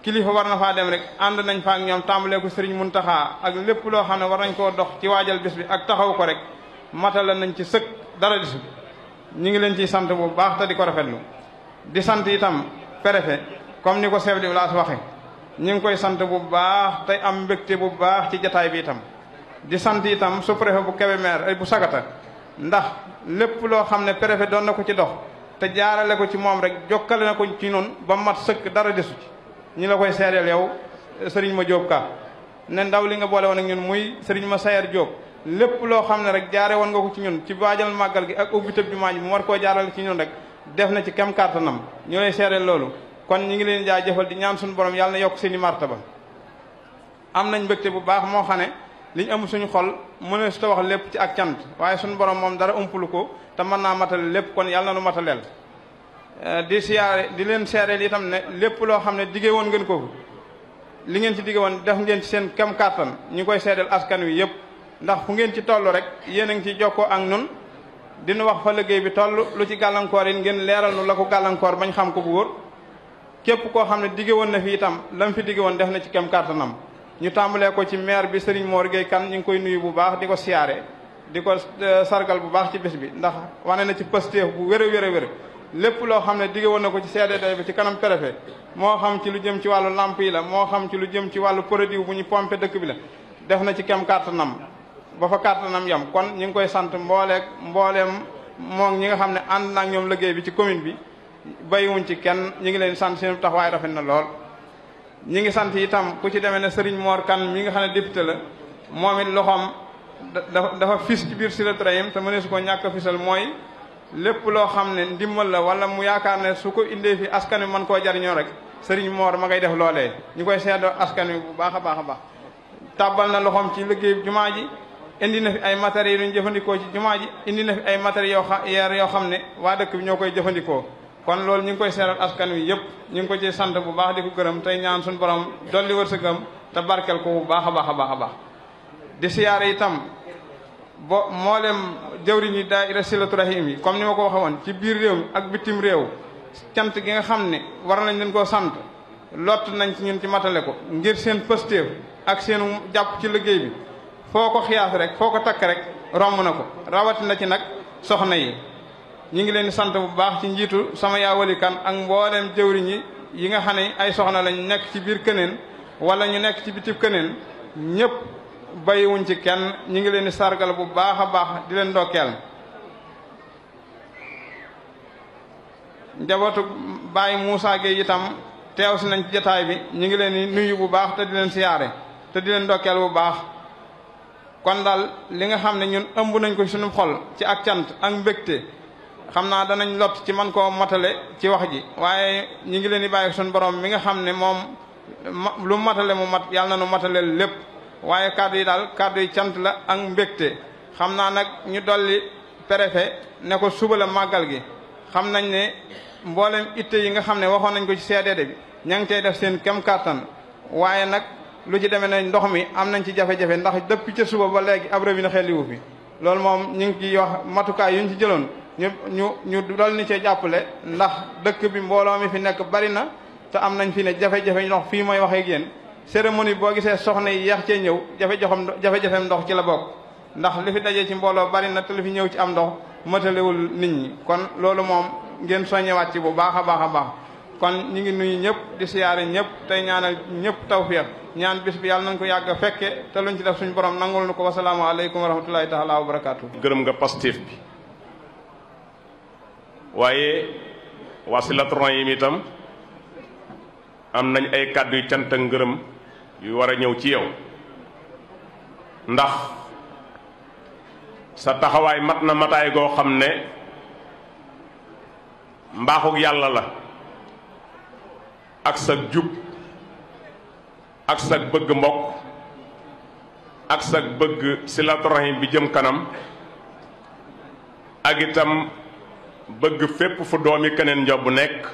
kilifa war na faa dem rek ànd nañ fa ak ñoom tàmbalee ko Serigne Mountakha ak lépp loo xam ne war nañ koo dox ci waajal bis bi ak taxaw ko rek matala nañ ci sëkk dara disu ñu ngi leen ciy sant bu baax te di ko rafetlu di sant itam préfet comme ni ko chef de village waxe ñu ngi koy sant bu baax tey am mbégte bu baax ci jataay bi itam di sant itam sous-préfet bu Kébémer bu Sagata ndax lépp loo xam ne préfet doon na ko ci dox te jaarale ko ci moom rek jokkale na ko ci noonu ba mat sëkk dara desu ci ñi la koy seedeel yow Serigne Madiop Ka ne ndaw li nga boole woon ak ñun muy Serigne Ma Sayar Diop lépp loo xam ne rek jaare woon nga ko ci ñun ci waajal màggal gi ak ubbi tëb jumaa ji mu war koo jaarale ci ñun rek def na ci kem kàttanam ñu lay seedeel loolu kon ñi ngi leen jaajëfal di ñaan suñu borom yàlla na yokk seeni martaba am nañ mbégte bu baax moo xam ne liñ amul suñu xol mënees ta wax lépp ci ak cant waaye suñu borom moom dara umpulu ko te mën naa matale lépp kon yàlla na nu mataleel di siyaare di leen seereel itam ne lépp loo xam ne diggee woon ngeen ko li ngeen ci digge woon def ngeen ci seen kem kàttan ñu koy seedeel askan wi yëpp ndax fu ngeen ci toll rek yéen a ngi ci jokkoo ak nun dina wax fa liggéey bi toll lu ci gàllankoor yi ngeen leeral nu la ko gàllankoor bañ xam ko bu wóor képp koo xam ne digge woon na fi itam lam fi digge woon def na ci kem kàttanam ñu tàmbalee ko ci maire bi Serigne Mor Gueye Kane ñu ngi koy nuyu bu baax di ko siyaare di ko sargal bu baax ci bés bi ndax wane na ci pësteef bu wér a wér a wér lépp loo xam ne digge woon na ko ci CDD bi ci kanam préfet moo xam ci lu jëm ci wàllu lamp yi la moo xam ci lu jëm ci wàllu produit bu ñu pompé dëkk bi la def na ci kem kàttanam ba fa kàttanam yam kon ñu ngi koy sant mbooleem moom ñi nga xam ne ànd naag ñoom liggéey bi ci commune bi bàyyiwuñ ci kenn ñi ngi leen sant seen taxawaay rafet na lool ñi ngi sant itam ku ci demee ne Serigne Mor Kane mi nga xam ne député la moom it loxoom dafa fis ci biir Siratu Rahim te mënees ko ñàkk a fisal mooy lépp loo xam ne ndimbal la wala mu yaakaar ne su ko indee fi askan wi mën koo jariñoo rek Serigne Mor ma ngay def loolee ñu koy seedoo askan wi bu baax a baax a baax tàbbal na loxoom ci liggéey jumaa ji indi na fi ay matériels yu ñu jëfandikoo ci jumaa ji indi na fi ay matériels yoo xam ne waa dëkk bi ñoo koy jëfandikoo kon loolu ñu ngi koy seeral askan wi yëpp ñu ngi ko ci sant bu baax di ko gërëm tey ñaan suñu borom dolli wërsëgam te barkel ko bu baax a baax a baax a baax di siyaare itam mboolem jawriñ yi daayira Silatu Rahim yi comme ni ma ko waxee woon ci biir réew mi ak bitim réew cant gi nga xam ne war nañ leen koo sant lott nañ ci ñun ci matale ko ngir seen pëstéef ak seen jàpp ci liggéey bi foo ko xiyaas rek foo ko takk rek romb na ko rawatina ci nag soxna yi ñu ngi leen di sant bu baax ci njiitu sama yaawali kan ak mboolem jëwriñ yi nga xam ne ay soxna lañ nekk ci biir Këneen wala ñu nekk ci bitib Këneen ñëpp bàyyiwuñ ci kenn ñu ngi leen di sargal bu baax a baax di leen ndokkeel njabootu Baye Moussa Gueye itam teew si nañ ci jataay bi ñu ngi leen di nuyu bu baax te di leen siyaare te di leen ndokkeel bu baax kon daal li nga xam ne ñun ëmb nañ ko suñu xol ci ak cant ak mbégte xam naa danañ lot ci man koo matale ci wax ji waaye ñu ngi leen di bàyyi suñu borom mi nga xam ne moom lu matale mu mat yàlla na nu mataleel lépp waaye kàddu yi daal kàddu yi cant la ak mbégte xam naa nag ñu dolli préfet ne ko suba la màggal gi xam nañ ne mboolem itte yi nga xam ne waxoon nañ ko ci CDD bi ña ngi tey def seen kem kàttan waaye nag lu ci demee ne ndox mi am nañ ci jafe-jafe ndax depuis ca suba ba léegi ab robinet xelliwu fi loolu moom ñu ngi ciy wax matukaay yu ñu ci jëloon ñu dol ni cee jàppale ndax dëkk bi mbooloo mi fi nekk bari na te am nañ fi ne jafe-jafe ndox fii mooy waxee ak yéen cérémonie boo gisee soxna yi yeex cee ñëw jafe-jafem ndox ci la bokk ndax li fi dajee ci mbooloo bari na te li fi ñëw ci am ndox matalewul nit ñi kon loolu moom ngeen soññewaat ci bu baax a baax a baax kon ñu ngi nuyu ñëpp di siyaare ñëpp tey ñaanal ñëpp tawfiq ñaan bis bi yàlla nañ ko yàgg a fekke te luñ ci def suñu borom nangul na ko wasalaamu aleykum wa rahmatullahi taala wa barakaatu. gërëm nga Pastef bi waaye waa Silatu Rahim itam am nañ ay kàddu yu cant ak ngërëm yu war a ñëw ci yow ndax sa taxawaay mat na mataay goo xam ne mbaaxug yàlla la ak sa jub ak sa bëgg mbokk ak sa bëgg Silatu Rahim bi jëm kanam ak itam bëgg fépp fu doomi Këneen Njob bu nekk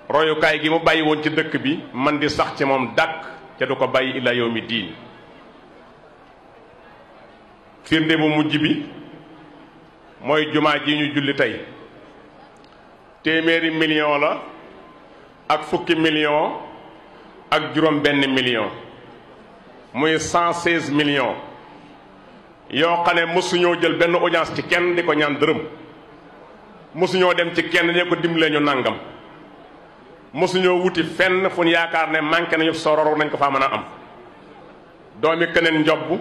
royukaay gi mu bàyyi woon ci dëkk bi man di sax ci moom dàkk ca du ko bàyyi ila yawmi diin firnde bu mujj bi mooy jumaa ji ñu julli tey téeméeri million la ak fukki million ak juróom benn million muy 116 millions yoo xam ne mosuñoo jël benn audience ci kenn di ko ñaan dërëm mosuñoo dem ci kenn ne ko dimbalee ñu nangam mosuñoo wuti fenn fu ñu yaakaar ne manqué nañu sororo nañ ko faa mën a am doomi Këneen Njob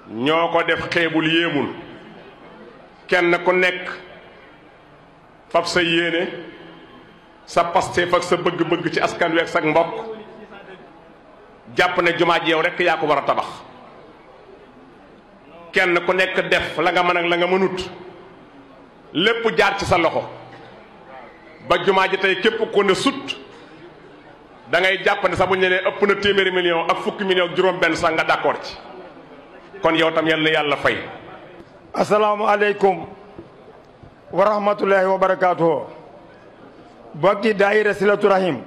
ñoo ko def xeebul yéemul kenn ku nekk fab sa yéene sa Pastef ak sa bëgg-bëgg ci askan wi ak sa mbokk jàpp ne jumaa ji yow rekk yaa ko war a tabax kenn ku nekk def la nga mën ak la nga mënut lépp jaar ci sa loxo ba jumaa ji tey képp ko ne sut da ngay jàpp ne sax bu ñu nee ëpp na téeméeri million ak fukki million ak juróom-benn sax nga d'accord ci kon yow tam yal na yàlla fay. asalaamualeykum wa rahmatullahi wa barakaatuhu. bokki daayira Silatu Rahim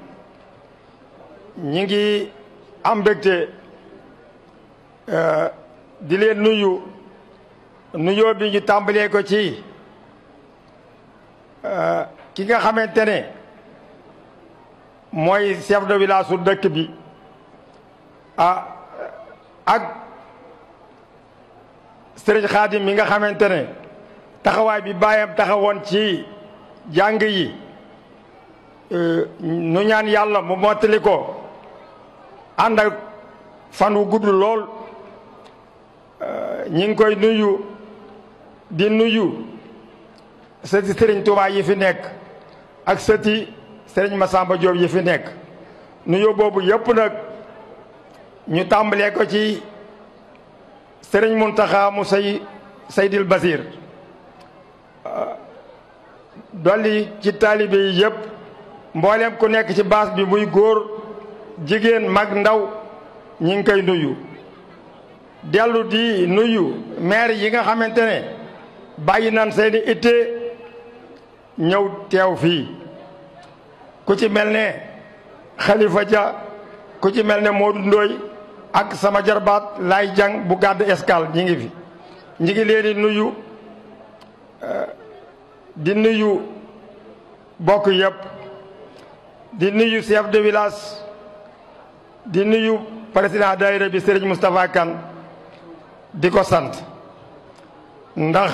ñi ngi am mbégte di leen nuyu nuyoo bi ñu tàmbalee ko ci ki nga xamante ne mooy chef de village su dëkk bi ak Sëriñ Xaadim mi nga xamante ne taxawaay bi baayam taxawoon ci jàng yi nu ñaan yàlla mu mottali ko ànd ak fan wu gudd lool ñi ngi koy nuyu di nuyu sëti Sëriñ Tuubaa yi fi nekk ak sëti Sëriñ Masamba Diop yi fi nekk nuyu boobu yëpp nag ñu tàmbalee ko ci Sëriñ Muntaxa mu Seydil Basir dolli ci taalibe yi yëpp mboolem ku nekk ci baas bi muy góor jigéen mag ndaw ñi ngi koy nuyu dellu di nuyu maire yi nga xamante ne bàyyi nan seeni itte ñëw teew fii ku ci mel ne Khalifa Dia ku ci mel ne Modou Ndoy ak sama jarbaat Lay Jang bu gàdd escale ñi ngi fi ñi ngi leen di nuyu bokk yëpp di nuyu chef de village di nuyu président daayira bi Serigne Moustapha Kane di ko sant ndax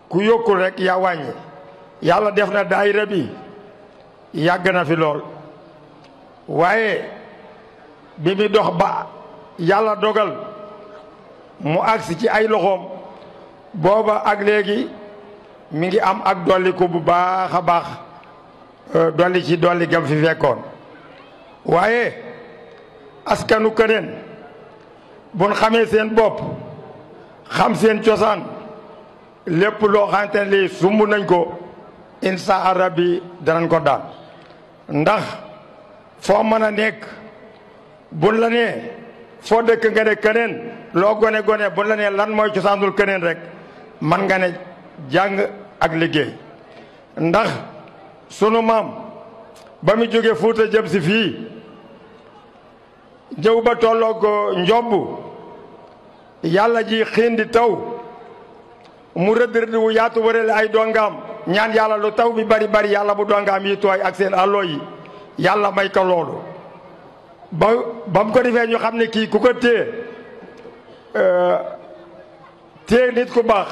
ku yokkul rek yaa wàññi yàlla def na daayira bi yàgg na fi lool waaye bi mi dox ba yàlla dogal mu agsi ci ay loxoom booba ak léegi mi ngi am ak dolliku bu baax a baax dolli ci dolli gam fi fekkoon waaye askanu Këneen buñ xamee seen bopp xam seen cosaan lépp loo xamante ne lii sumb nañ ko insa arabi danañ ko daan ndax foo mën a nekk buñ la nee foo dëkk nga ne Këneen loo gone buñ la nee lan mooy cosaanul Këneen rek man nga ne jàng ak liggéey ndax sunu maam ba mu jóge Fuuta jëm si fii jëw ba tolloog njobb yàlla ji xiindi taw mu rëdd wu yaatu wërale ay dongaam ñaan yàlla lu taw bi bari bari yàlla bu dongaam yi tooy ak seen allo yi yàlla may ko loolu ba mu ko defee ñu xam ne kii ku ko téye nit ku baax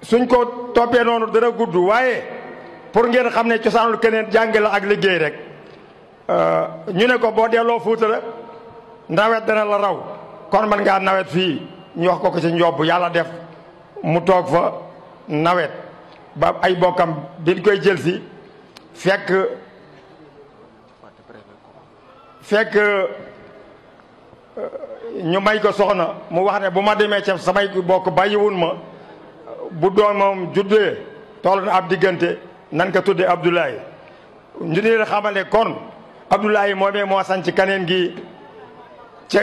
suñ ko toppee noonu dana gudd waaye pour ngeen xam ne cosaanul Këneen jàng la ak liggéey rek ñu ne ko boo delloo Fuuta la nawet dana la raw kon man ngaa nawet fii ñu wax ko ci njobb yàlla def mu toog fa nawet ba ay bokkam biñ koy jël si fekk ñu may ko soxna mu wax ne bu ma demee ca samay bokk bàyyiwun ma bu doomam juddee toll na ab diggante nan ko tuddee Abdoulaye ñu di leen xamale kon Abdoulaye moomee moo sanc Kaneen gi ca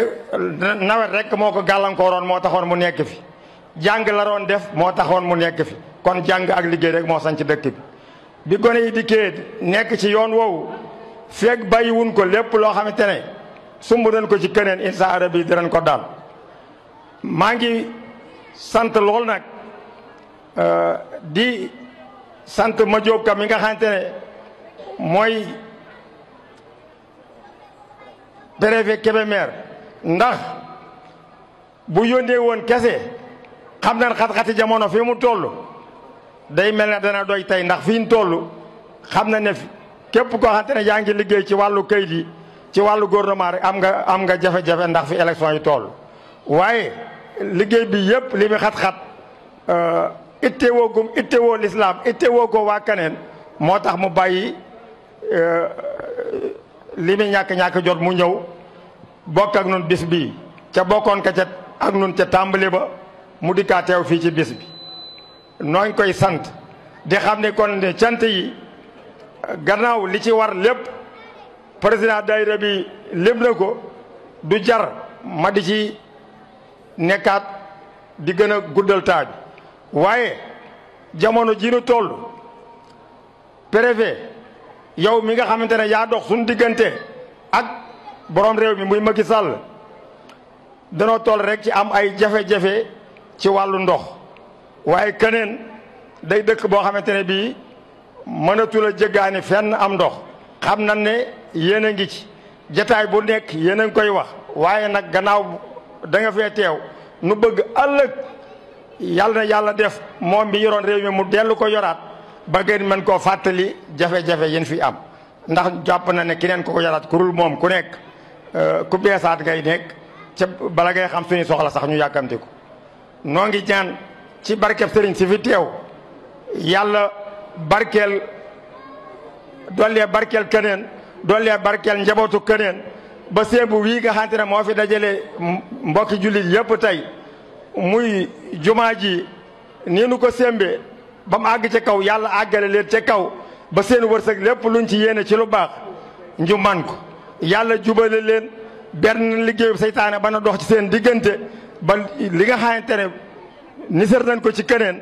nawet rek moo ko gàllankooroon moo taxoon mu nekk fi jàng la doon def moo taxoon mu nekk fi kon jàng ak liggéey rek moo sanc dëkk bi gone yi dikkee nekk ci yoon woowu feeg bàyyiwun ko lépp loo xamante ne sumb nañ ko ci Këneen insa arabi dinañ ko daal maa ngi sant lool nag di sant ma Jóob Ka mi nga xamante ne mooy préfet Kébémer ndax bu yónnee woon kese xam nañ xat-xati jamono fi mu toll day mel ne dana doy tey ndax fi ñu toll xam na ne képp koo xamante ne yaa ngi liggéey ci wàllu kayit yi ci wàllu gouvernement rek am nga jafe-jafe ndax fi élection yi toll waaye liggéey bi yëpp li mu xat-xat ittewoo gum ittewoo lislaam ittewoo ko waa Kaneen moo tax mu bàyyi li mu ñàkk jot mu ñëw bokk ak nun bis bii ca bokkoon ka ca ak nun ca tàmbali ba mu dikkaa teew fii ci bis bi nooñ koy sant di xam ne kon ne cant yi gannaaw li ci war lépp président daayira bi lépp na ko du jar ma di ci nekkaat di gën a guddal taaj waaye jamono ji nu toll préfet yow mi nga xamante ne yaa dox suñu diggante ak borom réew mi muy Macky Sall danoo toll rek ci am ay jafe-jafe ci wàllu ndox waaye keneen day dëkk boo xamante ne bii mënatul a jéggaani fenn am ndox xam na ne yéen a ngi ci jataay bu nekk yéen a ngi koy wax waaye nag gannaaw da nga fee teew nu bëgg ëllëg yàlla na yàlla def moom bi yoroon réew mi mu dellu ko yoraat ba ngeen mën koo fàttali jafe-jafe yéen fi am ndax jàpp na ne keneen ko yoraat kurul moom ku nekk ku beesaat ngay nekk ca bala ngay xam suñu soxla sax ñu yàkkamti ko noo ngi ñaan ci barkeb sëriñ si fi teew yàlla barkeel dollee barkeel keneen dollee barkeel njabootu keneen ba sémbu wii nga xamante ne moo fi dajale mbokki jullit yëpp tey muy jumaa ji nii nu ko sémbee ba mu àgg ca kaw yàlla àggale leen ca kaw ba seen wërsëg lépp luñ ci yéene ci lu baax ñu man ko yàlla jubale leen benn liggéeyu seytaane ba na dox ci seen diggante ba li nga xamante ne nisër nañ ko ci keneen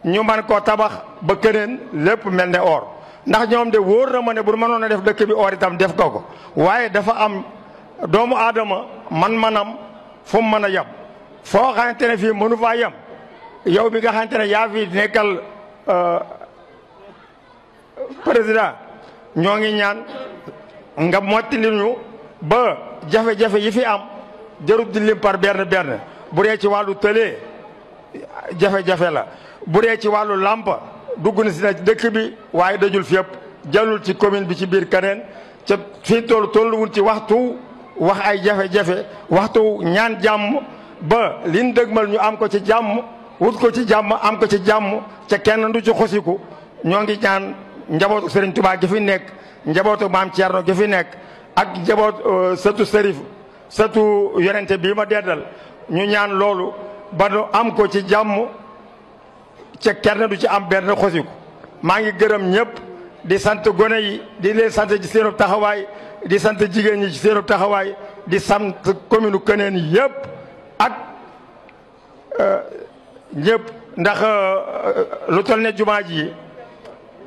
ñu man koo tabax ba keneen lépp mel ne or ndax ñoom de wóor na ma ne bu mënoon a def dëkk bi or itam def ko waaye dafa am doomu aadama man-manam fu mu mën a yem foo xamante ne fii mënu faa yem yow bi nga xamante ne yaa fi nekkal président ñoo ngi ñaan nga mottali ñu ba jafe-jafe yi fi am jarut di lim par benn bu dee ci wàllu tëlee jafe-jafe la bu dee ci wàllu làmpa dugg na si na dëkk bi waaye dajul fi yëpp jalul ci commune bi ci biir keneen ca fii tolluwul ci waxtu wax ay jafe-jafe waxtu ñaan jàmm ba liñ dëgmal ñu am ko ci jàmm wut ko ci jàmm am ko ci jàmm ca kenn du ci xosiku ñoo ngi ñaan njabootu Serigne Touba gi fi nekk njabootu maam Thierno gi fi nekk ak njaboot sëtu Serif sëtu yonente bii ma deddal ñu ñaan loolu ba nu am ko ci jàmm ca kenn du ci am benn xosiku maa ngi gërëm ñëpp di sant gone yi di leen sant ci seenu taxawaay di sant jigéen ñi ci seenu taxawaay di sant commune Keneen yëpp ak ñëpp ndax lu toll ne jumaa ji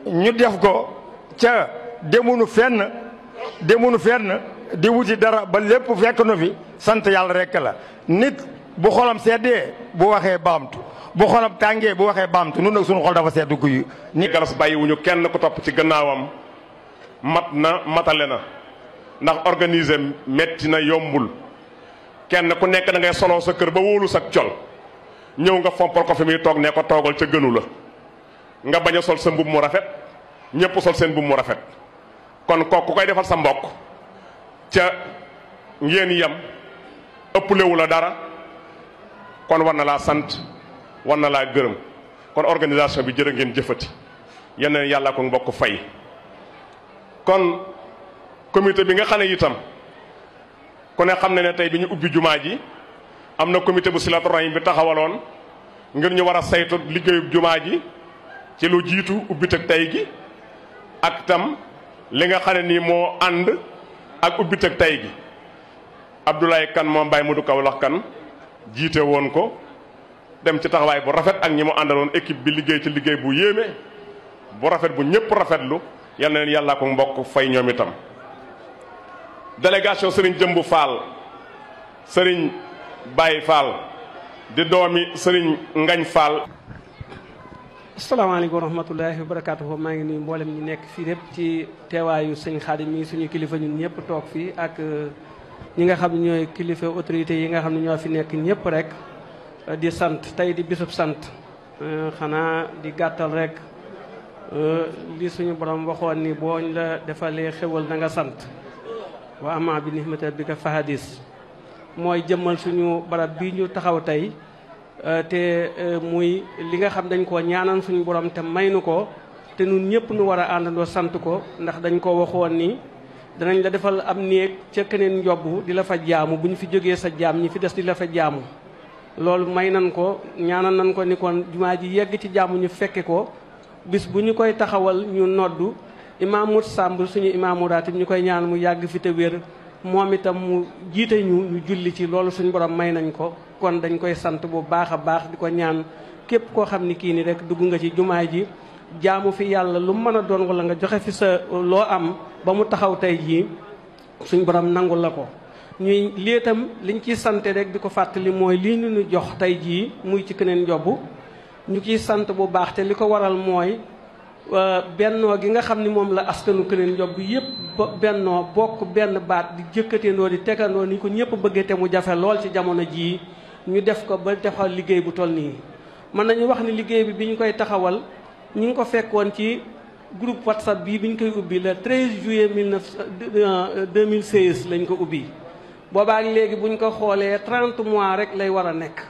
ñu def ko ca demunu fenn di wuti dara ba lépp fekk nu fi sant yàlla rekk la nit bu xolam seddee bu waxee baamtu bu xolam tàngee bu waxee baamtu nun nag suñu xol dafa seddu guy ni galas bàyyiwuñu kenn ku topp ci gannaawam matale na ndax organiser metti na yombul kenn ku nekk da ngay soloo sa kër ba wóolu sa col ñëw nga fompal ko fi muy toog ne ko toogal ca gënu la nga bañ a sol sa mbubb mu rafet ñëpp sol seen mbubb mu rafet kon kooku koy defal sa mbokk ca ngeen yem ëpplewu la dara kon war na laa sant war na laa gërëm kon organisation bi jërë ngeen jëfati yeneen yàlla ko mbokk fay kon comité bi nga xam ne itam ku ne xam ne ne tey bi ñu ubbi jumaa ji am na comité bu silatu rahim bi taxawaloon ngir ñu war a saytu liggéeyub jumaa ji ci lu jiitu ubbiteg tey gi ak tam li nga xam ne nii moo ànd ak ubbiteg tey gi Abdoulaye Kane moom Baye Modou Kawlax Kane jiite woon ko dem ci taxawaay bu rafet ak ñi mu àndaloon équipe bi liggéey ci liggéey bu yéeme bu rafet bu ñëpp rafetlu yal na leen yàllaa ko mbokk fay ñoom itam délégation Serigne Jëmbu Fall Serigne Baye Fall di doomi Serigne Ngañ Fall. asalaamaaleykum wa rahmatullahi wa barakaatuhu maa ngi nuyu mboolem ñi nekk fii lépp ci teewaayu sëñ Xaadim mi suñu kilifa ñun ñëpp toog fii ak ñi nga xam ne ñooy kilifa autorités yi nga xam ne ñoo fi nekk ñëpp rek di sant tey di bisub sant xanaa di gàttal rek li suñu borom waxoon ni booñ la defalee xewal na nga sant wa ama bi nihmati rabbika fahadis mooy jëmmal suñu barab bi ñu taxaw tey te muy li nga xam dañ koo ñaanal suñu borom te may nu ko te nun ñëpp nu war a àndandoo sant ko ndax dañ ko waxoon ni danañ la defal am néeg ca keneen njobbu di la fa jaamu bu ñu fi jógee sa jaam ñi fi des di la fa jaamu loolu may nan ko ñaanal nan ko ni kon jumaa ji yegg ci jaamu ñu fekke ko bis bu ñu koy taxawal ñu noddu imaamu Samb suñu imaamu raatib ñu koy ñaan mu yàgg fi te wér moom itam mu jiite ñu julli ci loolu suñu borom may nañ ko kon dañ koy sant bu baax a baax di ko ñaan képp koo xam ni kii ni rek dugg nga ci jumaay ji jaamu fi yàlla lu mën a doon wala nga joxe fi sa loo am ba mu taxaw tey jii suñ borom nangul la ko ñuy lii itam liñ ciy sante rek di ko fàttali mooy lii ñu jox tey jii muy ci Keneen Njobb ñu ciy sant bu baax te li ko waral mooy bennoo gi nga xam ni moom la askanu Keneen Njobb yépp bennoo bokk benn baat di jëkkateendoo di tegandoo ni ko ñëpp bëggee te mu jafe lool ci jamono jii ñu def ko ba defal liggéey bu toll nii mën nañu wax ni liggéey bi ñu koy taxawal ñi ngi ko fekkoon ci groupe WhatsApp bii bi ñu koy ubbi le 13 juillet 2016 lañ ko ubbi boobaak léegi buñ ko xoolee 30 mois rek lay war a nekk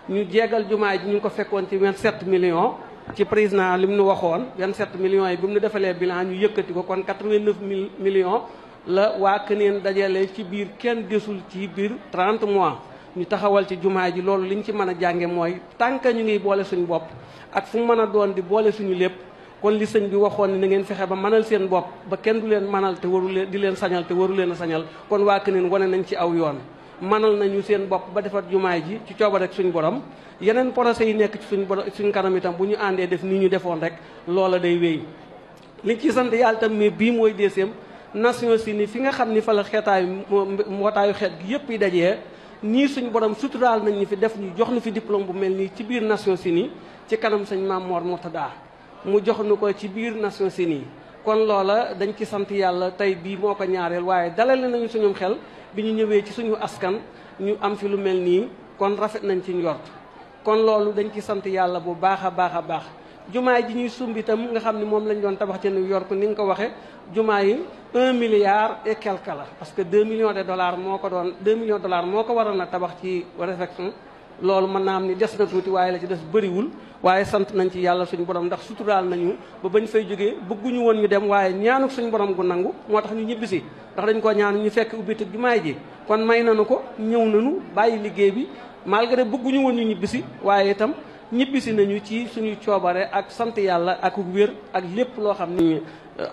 ñu jeegal jumaa ji ñu ngi ko fekkoon ci 27 millions ci président li mu nu waxoon 27 millions yi bi mu nu defalee bilan ñu yëkkati ko kon 89 millions la waa Keneen dajale ci biir kenn desul ci biir 30 mois ñu taxawal ci jumaa ji loolu liñ ci mën a jànge mooy tant que ñu ngi boole suñu bopp ak fu mu mën a doon di boole suñu lépp kon li sëñ bi waxoon ni na ngeen fexe ba mënal seen bopp ba kenn du leen mënal te waru leen di leen sañal te waru leen a sañal kon waa Keneen wane nañ ci aw yoon mënal nañu seen bopp ba defar jumaay ji ci cooba rek suñu borom yeneen procès yi nekk ci suñ kanam itam bu ñu àndee def nii ñu defoon rek loola day wéy liñ ci sant yàlla itam mais bii mooy deuxième Nations Unies fi nga xam ni fa la xeetaayu mbootaayu xeet gi yëpp yi dajee nii suñu borom suturaal nañ ñu fi def ñu jox nu fi diplôme bu mel nii ci biir Nations Unies ci kanam sëñ Maam Mor Murtada mu jox nu ko ci biir Nations Unies kon loola dañ ci sant yàlla tey bii moo ko ñaareel waaye dalale nañu suñu xel bi ñu ñëwee ci suñu askan ñu am fi lu mel nii kon rafet nañ ci njort kon loolu dañ ci sant yàlla bu baax a baax a baax jumaa ji ñuy sumb itam nga xam ne moom lañ doon tabax ci New York ni nga ko waxe jumaa yi 1 milliard et quelque la parce que 2 millions de dollars moo ko doon 2 millions de dollars moo ko waroon a tabax ci réflexion loolu mën naa am ni des na tuuti waaye la ci des bëriwul waaye sant nañ ci yàlla suñu borom ndax suturaal nañu ba bañ fay jógee bëgguñu woon ñu dem waaye ñaanuk suñu borom gu nangu moo tax ñu ñibbisi ndax dañ ko ñaan ñu fekk ubbite jumaay ji kon may nañu ko ñëw nañu bàyyi liggéey bi malgré bëgguñu woon ñu ñibbisi waaye itam ñibbisi nañu ci suñuy coobare ak sant yàlla ak wér ak lépp loo xam ni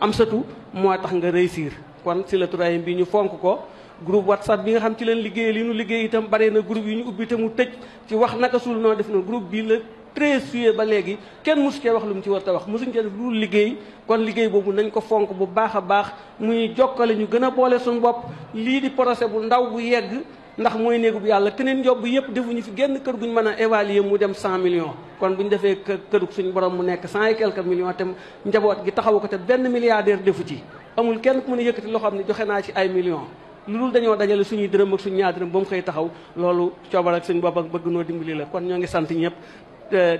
am satu moo tax nga réussir kon si la turaay bi ñu fonk ko groupe WhatsApp bi nga xam ci leen liggéey li ñu liggéey itam bare na groupe yi ñu ubbi te mu tëj ci wax naka sul noo def na groupe bi la 13 juillet ba léegi kenn mosu cee wax lu mu ci war a wax mosuñ cee def lu liggéey kon liggéey boobu nañ ko fonk bu baax a baax muy jokkale ñu gën a boole suñu bopp lii di procès bu ndaw bu yegg ndax mooy néegu bu yàlla Keneen Njobb yëpp defuñu fi genn kër guñ mën a évaluer mu dem 100 millions kon bu ñu defee kërug suñu borom mu nekk 100 et quelques millions te njaboot gi taxawu ko te benn milliardaire defu ci amul kenn ku mën a yëkkati loo xam ne joxe naa ci ay millions lu dul dañoo dajale suñuy dërëm ak suñu ñaar dërëm ba mu xëy taxaw loolu coobar ak suñu bopp ak bëgg noo dimbali la kon ñoo ngi sant ñëpp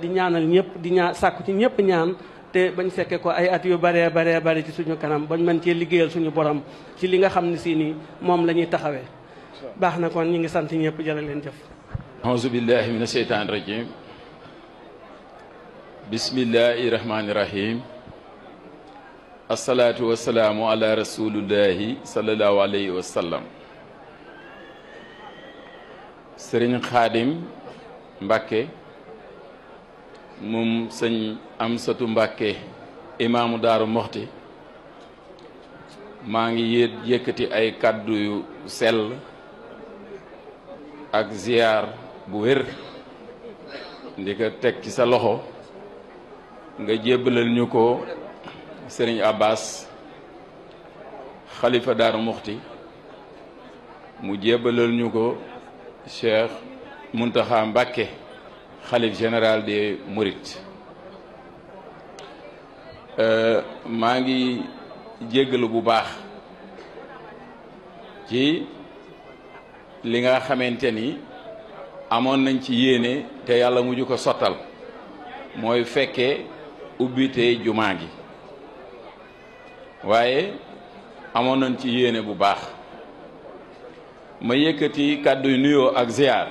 di ñaanal ñëpp di sàkku ci ñëpp ñaan te bañ fekkee ko ay at yu baree ci suñu kanam bañ mën cee liggéeyal suñu borom ci li nga xam ne si nii moom la ñuy taxawee baax na kon ñu ngi sant ñëpp jërë leen jëf auzu billahi mina sheytaani rajim bismillahi rahmaani rahim asalaatu wasalaamu ala rasulillahi sallallahu alayhi wa sallam sëriñ Xaadim Mbàkke moom sëñ Amsatu Mbàkke imaamu Daaru Moxti maa ngi yëkkati ay kàddu yu sell ak ziyaar bu wér ndi ko teg ci sa loxo nga jébbalal ñu ko sëriñ Abbas xalifa Daaru Muxti mu jébbalal ñu ko Cheikh Muntaxa Mbàkke xalif général des Mourides maa ngi jéggalu bu baax ci li nga xamante ni amoon nañ ci yéene te yàlla mujj ko sottal mooy fekkee ubbite jumaa gi waaye amoon nañ ci yéene bu baax ma yëkkati kàddu yu nuyoo ak ziar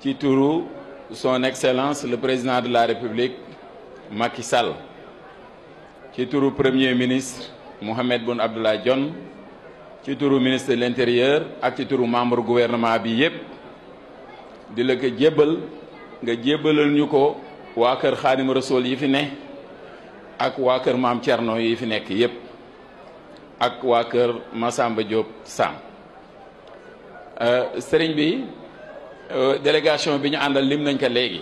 ci turu son excellence le président de la république Macky Sall ci turu premier ministre Mohamed Boun Abdallah Dionne ci turu ministre de l'intérieur ak ci turu membre gouvernement bi yépp di la ko jébbal nga jébbalal ñu ko waa kër Xaadimu Rasuul yi fi ne ak waa kër maam Thierno yi fi nekk yépp ak waa kër Massamba Diop Sam sëriñ bi délégation bi ñu àndal lim nañ ko léegi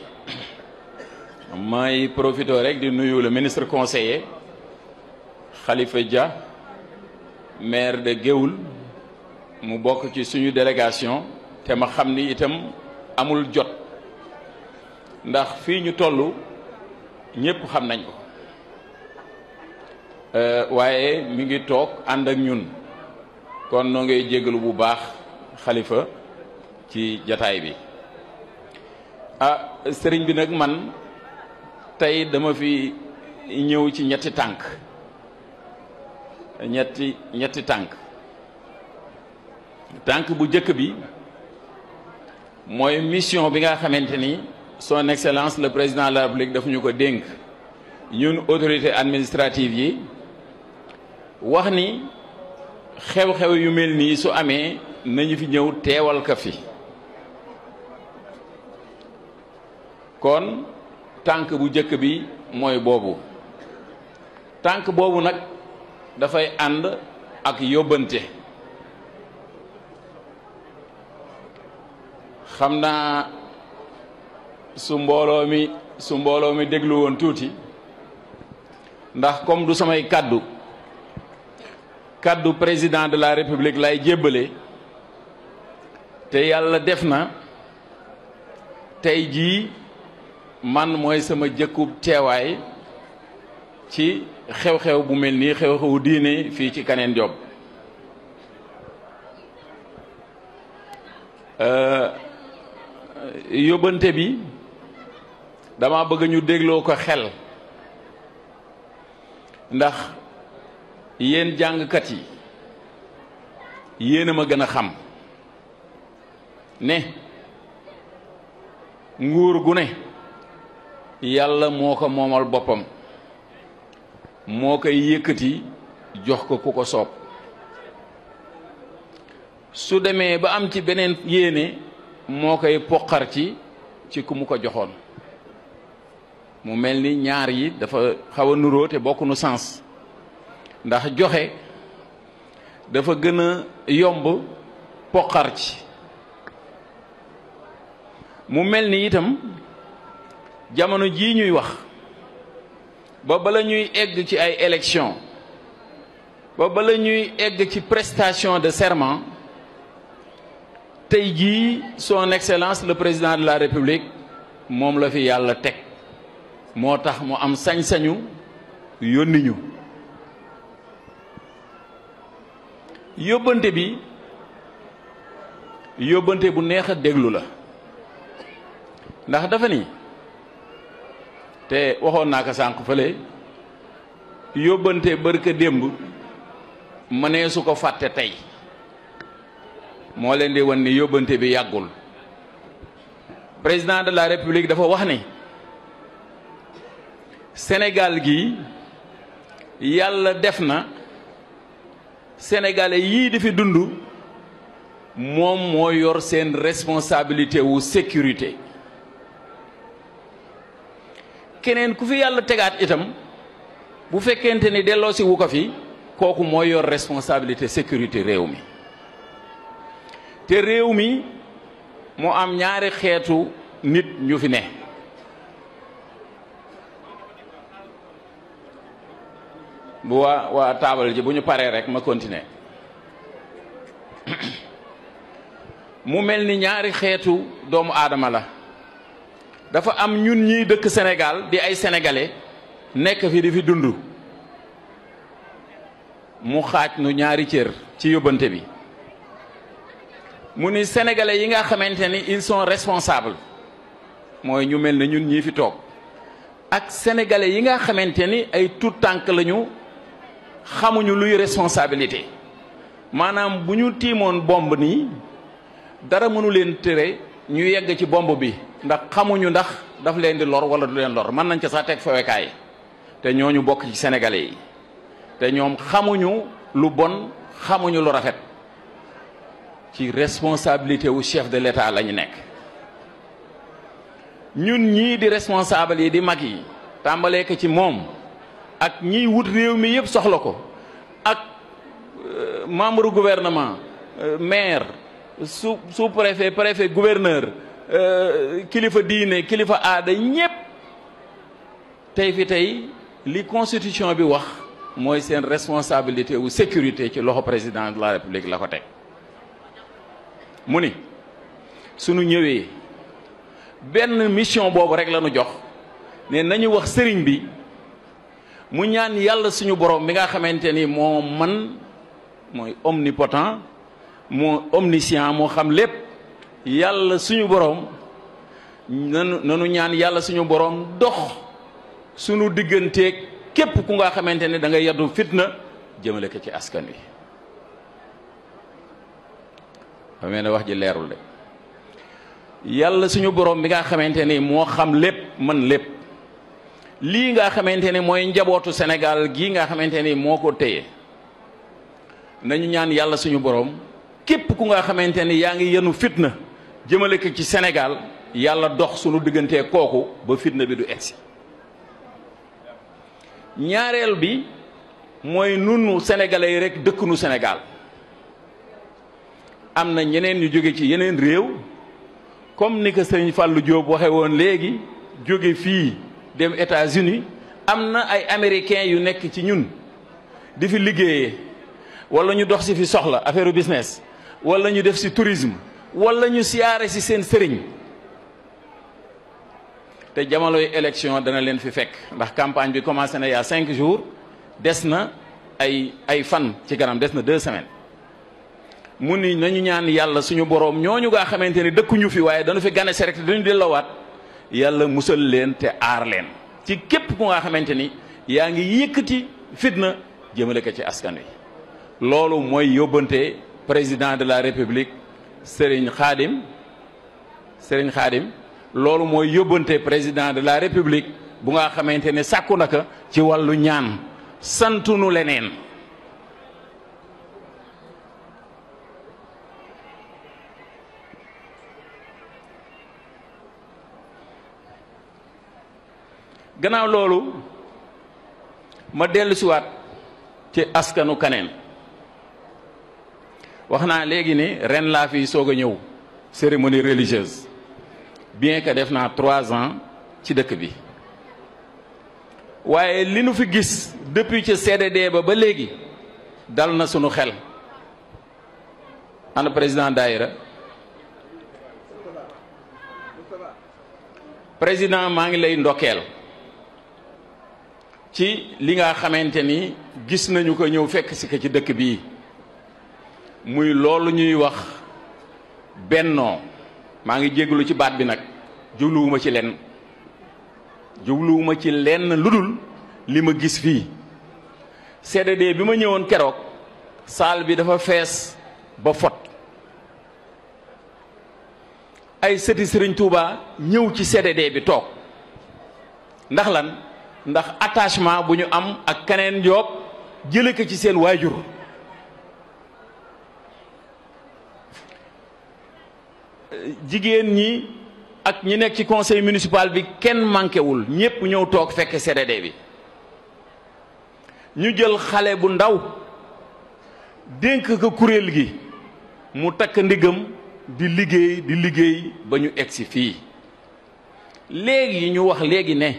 may profité rek di nuyu le ministre conseiller Khalifa Dia maire de Géoul mu bokk ci suñu délégation te ma xam ni itam amul jot ndax fii ñu toll ñépp xam nañ ko waaye mi ngi toog ànd ak ñun kon noo ngay jégalu bu baax Khalifa ci jataay bi sëriñ bi nag man tey dama fi ñëw ci ñetti tànk ñetti tànk bu jëkk bi mooy mission bi nga xamante ni son excellence le président de la république daf ñu ko dénk ñun autorité administrative yi wax ni xew-xew yu mel nii su amee nañu fi ñëw teewal ka fi kon tànk bu jëkk bi mooy boobu tànk boobu nag dafay ànd ak yóbbante xam naa su mbooloo mi déglu woon tuuti ndax comme du samay kaddu président de la république lay jébbale te yàlla def na tey jii man mooy sama jëkkub teewaay ci xew-xew bu mel nii xew-xewu diine fii ci Kaneen Diop yóbbante bi dama bëgg ñu dégloo ko xel ndax yéen jàngkat yi yéen a ma gën a xam ne nguur gu ne yàlla moo ko moomal boppam moo koy yëkkati jox ko ku ko soob su demee ba am ci beneen yéene moo koy poqar ci ku mu ko joxoon mu mel ni ñaar yi dafa xaw a nuroo te bokk nu sens ndax joxe dafa gën a yomb poqar ci mu mel ni itam jamono jii ñuy wax ba bala ñuy egg ci ay élection ba bala ñuy egg ci prestation de serment tey jii son excellence le président de la république moom la fi yàlla teg moo tax mu am sañ-sañu yónni ñu yóbbante bi yóbbante bu neex a déglu la ndax dafa ni te waxoon naa ko sànq fële yóbbante barka démb mënee su ko fàtte tey moo leen di wan ni yóbbante bi yàggul président de la république dafa wax ni Sénégal gi yàlla def na sénégalais yii di fi dund moom moo yor seen responsabilité wu sécurité keneen ku fi yàlla tegaat itam bu fekkente ni delloosi wu ko fi kooku mooy yor responsabilité sécurité réew mi te réew mi mu am ñaari xeetu nit ñu fi ne bu waa taabal ji bu ñu paree rek ma continuer mu mel ni ñaari xeetu doomu aadama la dafa am ñun ñiy dëkk Sénégal di ay sénégalais nekk fi di fi dund mu xaaj nu ñaari cër ci yóbbante bi mu ni sénégalais yi nga xamante ni ils sont responsables mooy ñu mel ne ñun ñii fi toog ak sénégalais yi nga xamante ni ay tout tànk lañu xamuñu luy responsabilité maanaam bu ñu tiimoon bomb nii dara mënu leen tere ñu yegg ci bomb bi ndax xamuñu ndax daf leen di lor wala du leen lor mën nañ ca sax teg fawekaay te ñooñu bokk ci sénégalais yi te ñoom xamuñu lu bon xamuñu lu rafet ci responsabilité wu chef de l'État la ñu nekk ñun ñii di responsable yi di mag yi tàmbalee ko ci moom ak ñiy wut réew mi yëpp soxla ko ak membre gouvernement maire sous-préfet préfet gouverneur kilifa diine kilifa aada ñépp tey fi tey li constitution bi wax mooy seen responsabilité wu sécurité ci loxo président de la république la ko teg mu ni suñu ñëwee benn mission boobu rek la ñu jox ne nañu wax sëriñ bi mu ñaan yàlla suñu borom bi nga xamante ni moo man mooy omnipotent moo omniscient moo xam lépp yàlla suñu borom nanu ñaan yàlla suñu borom dox suñu digganteeg képp ku nga xamante ne da nga yaddu fitna jëmale ko ci askan wi ba mel ne wax ji leerul de yàlla suñu borom bi nga xamante ni moo xam lépp mën lépp lii nga xamante ni mooy njabootu Sénégal gii nga xamante ni moo ko téye nañu ñaan yàlla suñu borom képp ku nga xamante ni yaa ngi yenu fitna jëmale ko ci Sénégal yàlla dox suñu diggantee kooku ba fitna bi du egsi ñaareel bi mooy nunu sénégalais yi rek dëkkunu Sénégal am na ñeneen ñu jóge ci yeneen réew comme ni ko sëñ Fallou Diop waxe woon léegi jóge fii dem États-Unis am na ay américains yu nekk ci ñun di fi liggéeyee wala ñu dox si fi soxla affaire business wala ñu def si tourisme wala ñu siyaare si seen sëriñ te jamonoy élection dana leen fi fekk ndax campagne bi commencé na il y a 5 jours des na ay fan ci kanam des na 2 semaines mu ni nañu ñaan yàlla suñu boroom ñooñu nga xamante ni dëkkuñu fi waaye dañu fi gane si rek dañu delloowaat yàlla musal leen te aar leen ci képp ku nga xamante ni yaa ngi yëkkati fitna jëmale ko ci askan wi loolu mooy yóbbante président de la république Serigne Khadim loolu mooy yóbbante président de la république bu nga xamante ne sàkku na ko ci wàllu ñaan santunu leneen gannaaw loolu ma dellusiwaat ci askanu Kaneen wax naa léegi ni ren laa fi soog a ñëw cérémonie religieuse bien que def naa 3 ans ci dëkk bi waaye li nu fi gis depuis ci CDD ba léegi dal na sunu xel ana président daayira président maa ngi lay ndokkeel ci li nga xamante ni gis nañu ko ñëw fekk si ko ci dëkk bii muy loolu ñuy wax bennoo maa ngi jégalu ci baat bi nag jubluwuma ci lenn lu dul li ma gis fii CDD bi ma ñëwoon keroog salle bi dafa fees ba fot ay sëti Sëriñ Tuuba ñëw ci CDD bi toog ndax lan ndax attachement bu ñu am ak Kaneen Joob jële ko ci seen waajur jigéen ñi ak ñi nekk ci conseil municipal bi kenn manqué wul ñépp ñëw toog fekk CDD bi ñu jël xale bu ndaw dénk ko kuréel gi mu takk ndigam di liggéey ba ñu egsi fii léegi ñu wax léegi ne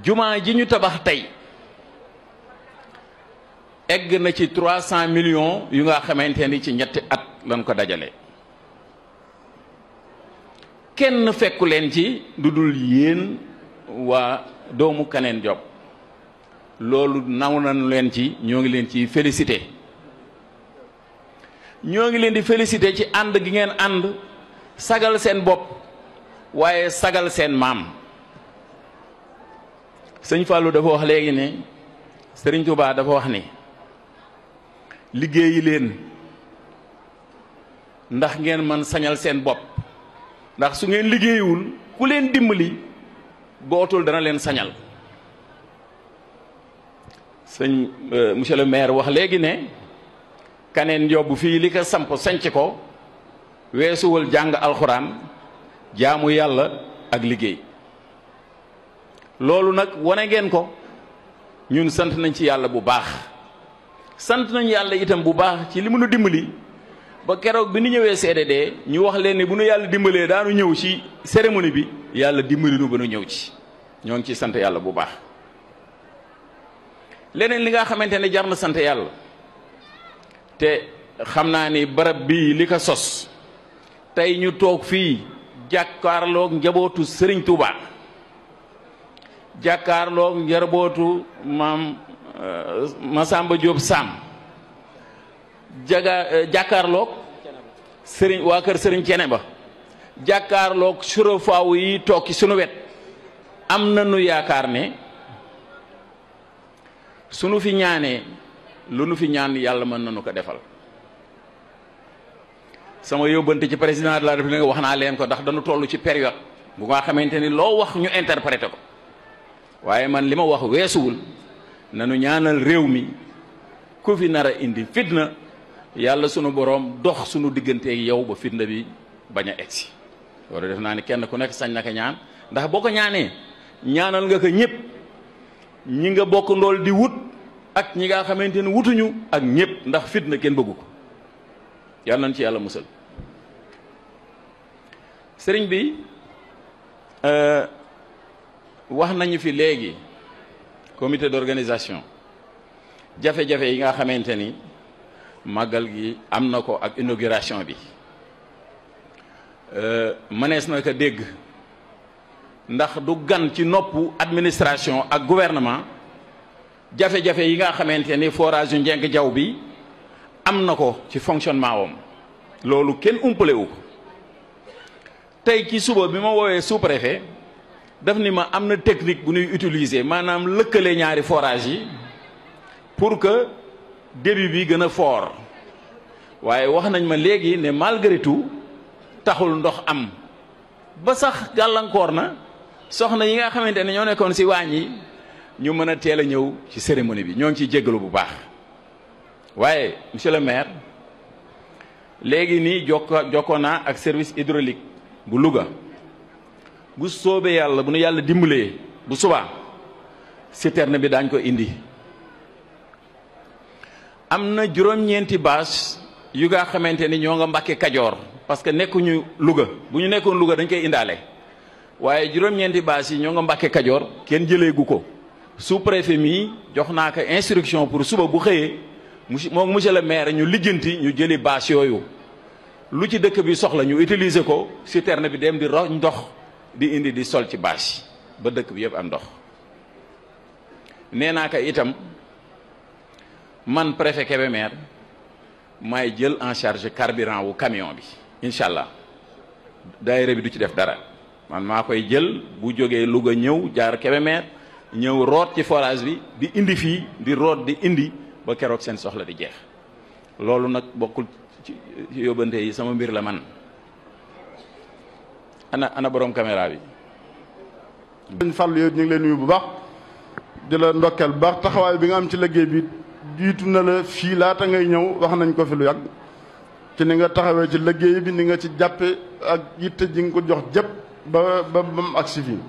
jumaa ji ñu tabax tey egg na ci 300 millions yu nga xamante ni ci ñetti at lañ ko dajale kenn fekku leen ci lu dul yéen waa doomu Kaneen Job loolu naw nañu leen ci ñoo ngi leen ci félicité ñoo ngi leen di félicité ci ànd gi ngeen ànd sagal seen bopp waaye sagal seen maam sëñ Fallou dafa wax léegi ne Sëriñ Tuubaa dafa wax ni liggéeyi leen ndax ngeen man sañal seen bopp ndax su ngeen liggéeyiwul ku leen dimbali bootul dana leen sañal sëñ monsieur le maire wax léegi ne Kaneen Joob fii li ko samp sanc ko weesuwul jàng alxuraan jaamu yàlla ak liggéey loolu nag wane ngeen ko ñun sant nañ ci yàlla bu baax sant nañ yàlla itam bu baax ci li mu nu dimbali ba keroog bi nu ñëwee CDD ñu wax leen ne bu nu yàlla dimbalee daanu ñëw ci cérémonie bi yàlla dimbali nu ba nu ñëw ci ñoo ngi ciy sant yàlla bu baax. leneen li nga xamante ne jar na sant yàlla te xam naa ni barab bii li ko sos tey ñu toog fii jàkkaarloog njabootu Serigne Touba jàkkaarloog njabootu maam Massamba Diop Sam jàkkaarloog Serigne waa kër Serigne Cene ba jàkkaarloog surafaaw yi toog ci sunu wet am nañu yaakaar ne sunu fi ñaanee lu nu fi ñaan yàlla mën nañu ko defal. sama yóbbante ci président de la république wax naa leen ko ndax dañu toll ci période bu nga xamante ni loo wax ñu interprété ko waaye man li ma wax weesuwul nanu ñaanal réew mi ku fi nar a indi fitna yàlla sunu boroom dox sunu digganteeg yow ba fitna bi bañ a egsi loolu def naa ni kenn ku nekk sañ na ko ñaan ndax boo ko ñaanee ñaanal nga ko ñëpp ñi nga bokk ndool di wut ak ñi nga xamante ni wutuñu ak ñëpp ndax fitna kenn bëggu ko yàlla nañ ci yàlla musal. sëriñ bi wax nañu fi léegi comité d'organisation jafe-jafe yi nga xamante ni màggal gi am na ko ak inauguration bi mënees na ko dégg ndax du gan ci noppu administration ak gouvernement jafe-jafe yi nga xamante ni forage yu Njenk Jaw bi am na ko ci fonctionnement wam loolu kenn umpale wu ko tey ci suba bi ma woowee sous-préfet daf ni ma am na technique bu ñuy utiliser maanaam lëkkale ñaari forage yi pour que débit bi gën a fort waaye wax nañ ma léegi ne malgré tout taxul ndox am ba sax gàllankoor na soxna yi nga xamante ne ñoo nekkoon ci waañ yi ñu mën a teel a ñëw ci cérémonie bi ñoo ngi ciy jéggalu bu baax waaye monsieur le maire léegi nii jokkoo naa ak service hydraulique bu Louga bu soobee yàlla bu nu yàlla dimbalee bu subaa citerne bi daañ ko indi am na juróom-ñeenti bâche yu nga xamante ni ñoo nga Mbàkke Kajoor parce que nekkuñu Louga bu ñu nekkoon Louga dañ koy indaale waaye juróom-ñeenti bâche yi ñoo nga Mbàkke Kajoor kenn jëleegu ko sous-préfet mii jox naa ko instruction pour suba bu xëyee moom monsieur le maire ñu lijjanti ñu jëli bâche yooyu lu ci dëkk bi soxla ñu utiliser ko citerne bi dem di roñ ndox di indi di sol ci bâche ba dëkk bi yëpp am ndox nee naa ko itam man préfet Kébémer maay jël en charge carburant wu camion bi incha allah daayira bi du ci def dara man maa koy jël bu jógee Louga ñëw jaar Kébémer ñëw root ci forage bi di indi fii di root di indi ba keroog seen soxla di jeex loolu nag bokkul ci yóbbante yi sama mbir la man ana borom caméra bi. sëñ Fallou yow ñu ngi lay nuyu bu baax di la ndokkeel bu baax taxawaay bi nga am ci liggéey bi jiitu na la fii laata ngay ñëw wax nañ ko fi lu yàgg ci ni nga taxawee ci liggéey bi ni nga ci jàppe ak yitte ji nga ko jox jëpp ba mu agsi fii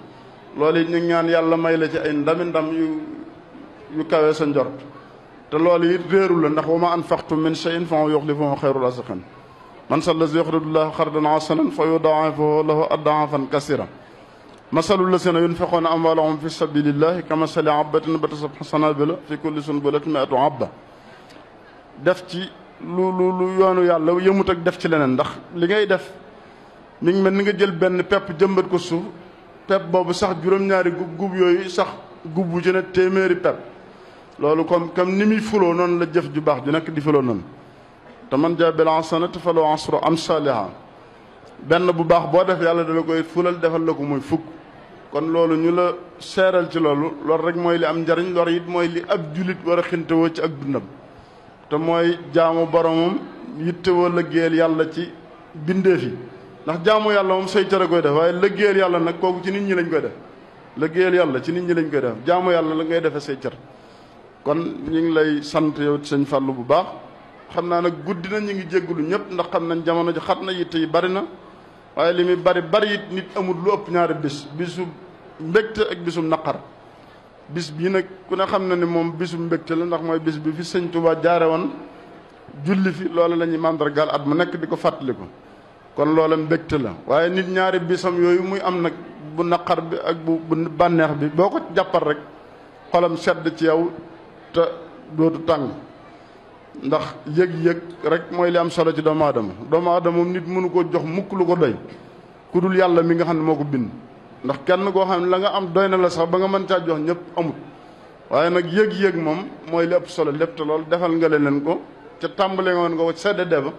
loolu it ñu ñaan yàlla may la ci ay ndam yu kawe sa njort te loolu it réeru la ndax wa ma anfaqtum min shay'in fa huwa yukhlifuhu khayrul raziqin man sallazi yuqridullaha qardan hasanan fa yudaa'ifuhu lahu ad'afan kasira masalul lazina yunfiquna amwalahum fi sabilillahi kamasali habbatin batasat sanabila fi kulli sunbulatin mi'atu habba def ci lu yoonu yàlla yëmut ak def ci leneen ndax li ngay def mi ngi mel ni nga jël benn pepp jëmbat ko suuf pepp boobu sax juróom-ñaari gub yooyu sax gub bu ci ne téeméeri pepp loolu comme ni muy fuloo noonu la jëf ju baax ju nekk di fuloo noonu te man jaa bil hasanati falahu ashru amsaliha benn bu baax boo def yàlla dala koy fulal defal la ko muy fukk kon loolu ñu la seeral ci loolu rek mooy li am njariñ loolu it mooy li ab julit war a xintewoo ci ak dundam te mooy jaamu boromam yittewoo lëggéeyal yàlla ci bindeef yi ndax jaamu yàlla moom say cër a koy def waaye lëggéeyal yàlla nag kooku ci nit ñi lañ koy def lëggéeyal yàlla ci nit ñi lañ koy def jaamu yàlla la ngay defee say cër kon ñu ngi lay sant yow sëñ Fallou bu baax xam naa nag guddi na ñu ngi jéggulu ñëpp ndax xam nañ jamono ji xat na yitte yi bari na waaye li muy bari it nit amul lu ëpp ñaari bisu mbégte ak bisum naqar. bis bii nag ku ne xam na ne moom bisum mbégte la ndax mooy bis bi fi sëñ Touba jaare woon julli fi loola la ñuy màndargaal at mu nekk di ko fàttaliku kon loola mbégte la waaye nit ñaari bisam yooyu muy am nag bu naqar bi ak bu bànneex bi boo ko jàppal rek xolam sedd ci yow te dootu tàng ndax yëg-yëg rek mooy li am solo ci doomu aadama moom nit mënu koo jox mukk lu ko doy ku dul yàlla mi nga xam ne moo ko bind ndax kenn koo xam ne la nga am doy na la sax ba nga mën caa jox ñëpp amut waaye nag yëg-yëg moom mooy li ëpp solo lépp te loolu defal nga leen ko ca tàmbale nga woon nga ko sedd ba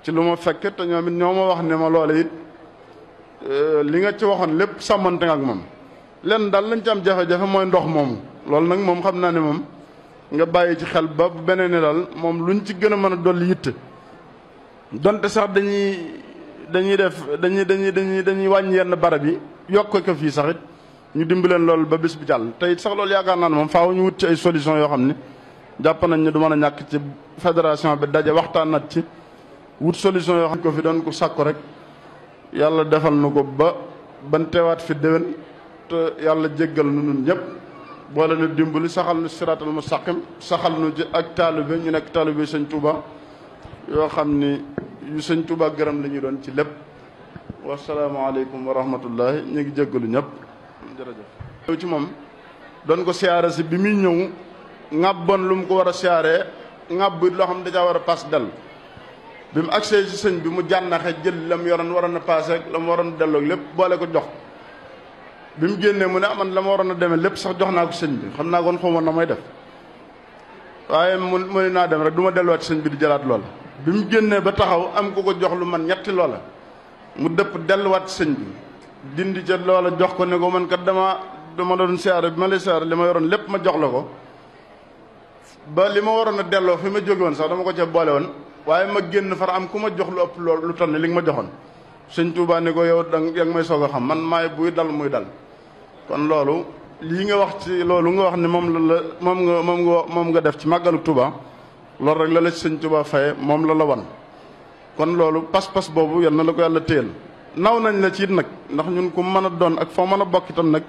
ci lu ma fekke te ñoom it ñoo ma wax ne ma loole it li nga ci waxoon lépp sàmmante nga ak moom lenn daal lañ ci am jafe-jafe mooy ndox moomu loolu nag moom xam naa ne moom nga bàyyi ci xel ba beneen ne daal moom luñ ci gën a mën a dolli yitte donte sax dañuy wàññi yenn barab yi yokk ko fii sax it ñu dimbaleen loolu ba bis bi jàll te it sax loolu yaakaar naa ne moom faaw ñu wut ci ay solution yoo xam ne jàpp nañ ne du mën a ñàkk ci fédération bi daje waxtaan nat ci wut solution yoo xam ne ko fi doon ko sàkku rek yàlla defal na ko ba ban teewaat fi déwén te yàlla jéggal nu nun ñëpp boole nu dimbali saxal nu siraatal mustaqim saxal nu ci ak taalibe ñu nekk taalibe sëñ Touba yoo xam ni yu sëñ Touba gërëm la ñuy doon ci lépp wasalaamaaleykum wa rahmatullahi ñu ngi jéggalu ñëpp jërëjëf ñëw ci moom doon ko siyaare si bi muy ñëw ŋàbboon lu mu ko war a siyaaree ŋàbb loo xam ne dajaa war a paas dell bi mu agsee ci sëñ bi mu jànnaxe jël la mu yoroon waroon a paase ak la mu waroon a delloog lépp boole ko jox bi mu génnee mu ne man la ma waroon a demee lépp sax jox naa ko sëñ bi xam naa kon xamoon na may def waaye mu ne naa dem rek du ma delluwaat sëñ bi di jëlaat loola bi mu génnee ba taxaw am ku ko jox lu man ñetti loola mu dëpp delluwaat sëñ bi dindi ca loola jox ko ne ko man kat dama doon siyaare bi ma lay siyaare li ma yoroon lépp ma jox la ko ba li ma waroon a delloo fi ma jóge woon sax dama ko ca boole woon waaye ma génn far am ku ma jox lu ëpp lool lu toll li nga ma joxoon sëñ Touba ne ko yow yaa ngi may soog a xam man maay buy dal muy dal kon loolu lii nga wax ci loolu nga wax ne moom nga def ci màggalu Touba loolu rek la la sëñ Touba faye moom la wan kon loolu pas-pas boobu yal na la ko yàlla téyel naw nañ la ci it nag ndax ñun ku mën a doon ak foo mën a bokk itam nag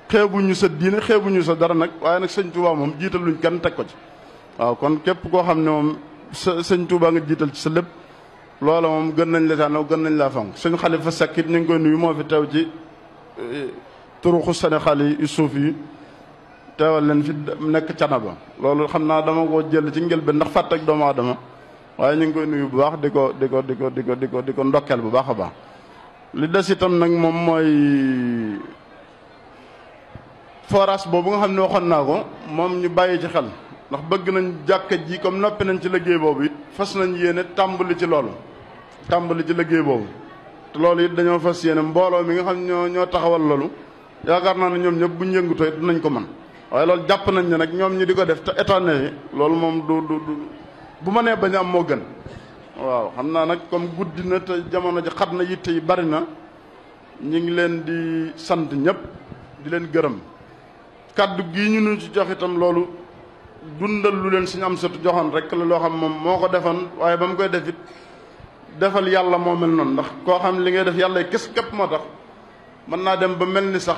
xeebuñu sa diine xeebuñu sa dara nag waaye nag sëñ Touba moom jiital luñ kenn teg ko ci waaw kon képp koo xam ne moom sëñ Touba nga jiital ci sa lépp loola moom gën nañ la taanaw gën nañ laa fonk sëñ Xalifa Sekk it ñu ngi koy nuyu moo fi teew ci turuxu Sénégal yi suuf yi teewal leen fi nekk Canaba loolu xam naa dama ko jël ci njëlbeen ndax fàtte ak doomu aadama waaye ñu ngi koy nuyu bu baax di ko ndokkeel bu baax a baax li des itam nag moom mooy forage boobu nga xam ne waxoon naa ko moom ñu bàyyi ci xel ndax bëgg nañ jàkka ji comme noppi nañ ci liggéey boobu it fas nañ yéene tàmbali ci liggéey boobu te loolu it dañoo fas yéene mbooloo mi nga xam ñoo taxawal loolu yaakaar naa ne ñoom ñëpp buñ yëngutoo it dinañ ko mën waaye loolu jàpp nañ ne nag ñoom ñi di ko def te état ne loolu moom du bu ma nee bañ am moo gën waaw xam naa nag comme guddi na te jamono ji xat na yitte yi bari na ñu ngi leen di sant ñëpp di leen gërëm kaddu gii ñu nu ci jox itam loolu dundal lu leen suñu am satu joxoon rek la loo xam moom moo ko defoon waaye ba mu koy def it defal yàlla moo mel noonu ndax koo xam li ngay def yàlla kës képp moo tax mën naa dem ba mel ni sax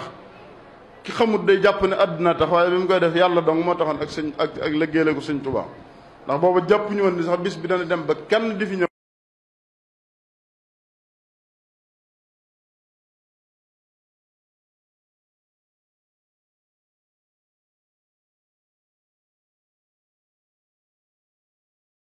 ki xamut day jàpp ne àddina tax waaye bi mu koy def yàlla dong moo taxoon ak liggéeyale ko sëñ Tuubaa ndax booba jàpp ñu woon ni sax bis bi dana dem ba kenn di fi ñëw